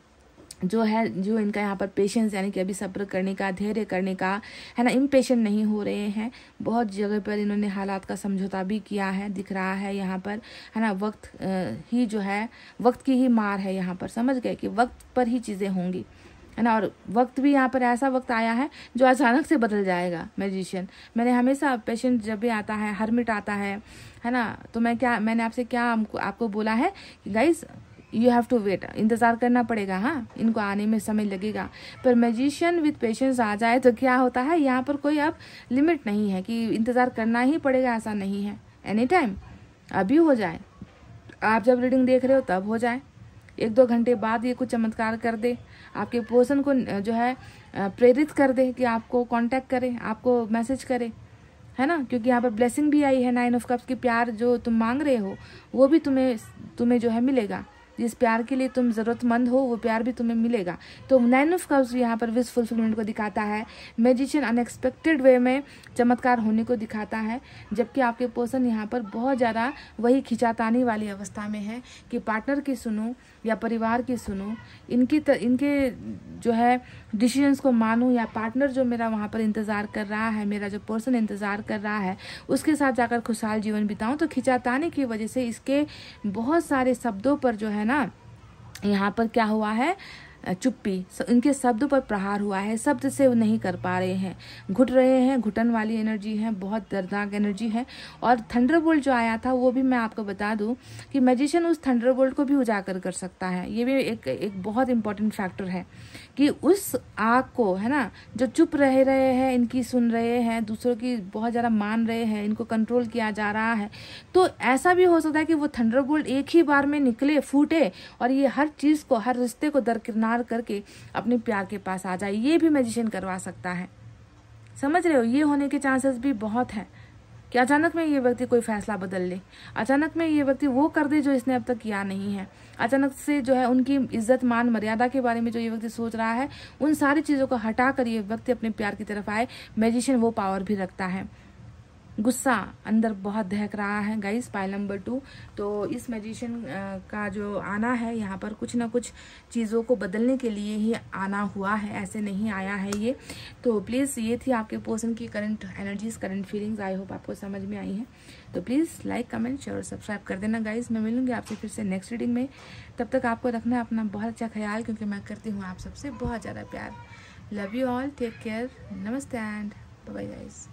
S2: जो है, जो इनका यहाँ पर पेशेंस, यानी कि अभी सब्र करने का, धैर्य करने का, है ना, इम्पेशेंट नहीं हो रहे हैं। बहुत जगह पर इन्होंने हालात का समझौता भी किया है, दिख रहा है यहाँ पर, है ना। वक्त ही जो है, वक्त की ही मार है यहाँ पर, समझ गए कि वक्त पर ही चीज़ें होंगी, है ना। और वक्त भी यहाँ पर ऐसा वक्त आया है जो अचानक से बदल जाएगा। मैजिशियन, मैंने हमेशा पेशेंट जब भी आता है, हरमिट आता है ना, तो मैंने आपसे क्या आपको बोला है कि guys you have to wait, इंतज़ार करना पड़ेगा, हाँ, इनको आने में समय लगेगा। पर मैजिशियन विद पेशेंस आ जाए तो क्या होता है, यहाँ पर कोई अब लिमिट नहीं है कि इंतज़ार करना ही पड़ेगा, ऐसा नहीं है। एनी टाइम, अभी हो जाए, आप जब रीडिंग देख रहे हो तब हो जाए, 1-2 घंटे बाद ये कुछ चमत्कार कर दे, आपके पर्सन को जो है प्रेरित कर दे कि आपको कांटेक्ट करे, आपको मैसेज करे, है ना। क्योंकि यहाँ पर ब्लेसिंग भी आई है, 9 ऑफ कप्स की। प्यार जो तुम मांग रहे हो वो भी तुम्हें जो है मिलेगा। जिस प्यार के लिए तुम ज़रूरतमंद हो वो प्यार भी तुम्हें मिलेगा। तो 9 ऑफ कप्स यहाँ पर विश फुलफिलमेंट को दिखाता है। मैजिशियन अनएक्सपेक्टेड वे में चमत्कार होने को दिखाता है, जबकि आपके पर्सन यहाँ पर बहुत ज़्यादा वही खिंचातानी वाली अवस्था में है कि पार्टनर की सुनूं या परिवार की सुनूं, इनके जो है डिसीजंस को मानूं, या पार्टनर जो मेरा वहाँ पर इंतज़ार कर रहा है, मेरा जो पर्सन इंतज़ार कर रहा है, उसके साथ जाकर खुशहाल जीवन बिताऊं। तो खिंचातानी की वजह से इसके बहुत सारे शब्दों पर जो है ना, यहाँ पर क्या हुआ है, चुप्पी, इनके शब्दों पर प्रहार हुआ है, शब्द से वो नहीं कर पा रहे हैं, घुट रहे हैं, घुटन वाली एनर्जी है, बहुत दर्दनाक एनर्जी है। और थंडरबोल्ट जो आया था वो भी मैं आपको बता दूं कि मैजिशियन उस थंडरबोल्ट को भी उजागर कर सकता है। ये भी एक बहुत इंपॉर्टेंट फैक्टर है कि उस आग को, है ना, जो चुप रहे हैं, इनकी सुन रहे हैं, दूसरों की बहुत ज़्यादा मान रहे हैं, इनको कंट्रोल किया जा रहा है, तो ऐसा भी हो सकता है कि वो थंडरबोल्ट एक ही बार में निकले, फूटे, और ये हर चीज़ को, हर रिश्ते को दरकिनार करके अपने प्यार के पास आ जाए। ये भी मैजिशियन करवा सकता है, समझ रहे हो। ये होने के चांसेस भी बहुत है कि अचानक में ये व्यक्ति कोई फैसला बदल ले, अचानक में ये व्यक्ति वो कर दे जो इसने अब तक किया नहीं है, अचानक से जो है उनकी इज्जत मान मर्यादा के बारे में जो ये व्यक्ति सोच रहा है, उन सारी चीज़ों को हटा कर ये व्यक्ति अपने प्यार की तरफ आए। मैजिशियन वो पावर भी रखता है। गुस्सा अंदर बहुत दहक रहा है गाइस, पाइल नंबर 2। तो इस मैजिशियन का जो आना है यहाँ पर कुछ ना कुछ चीज़ों को बदलने के लिए ही आना हुआ है, ऐसे नहीं आया है ये। तो प्लीज़ ये थी आपके पर्सन की current energies, current feelings. I hope आपको समझ में आई है। तो प्लीज़ लाइक, कमेंट, शेयर और सब्सक्राइब कर देना गाइस। मैं मिलूंगी आपसे फिर से नेक्स्ट रीडिंग में। तब तक आपको रखना अपना बहुत अच्छा ख्याल, क्योंकि मैं करती हूँ आप सबसे बहुत ज़्यादा प्यार। Love you all, take care, नमस्ते एंड बाय बाय गाइस।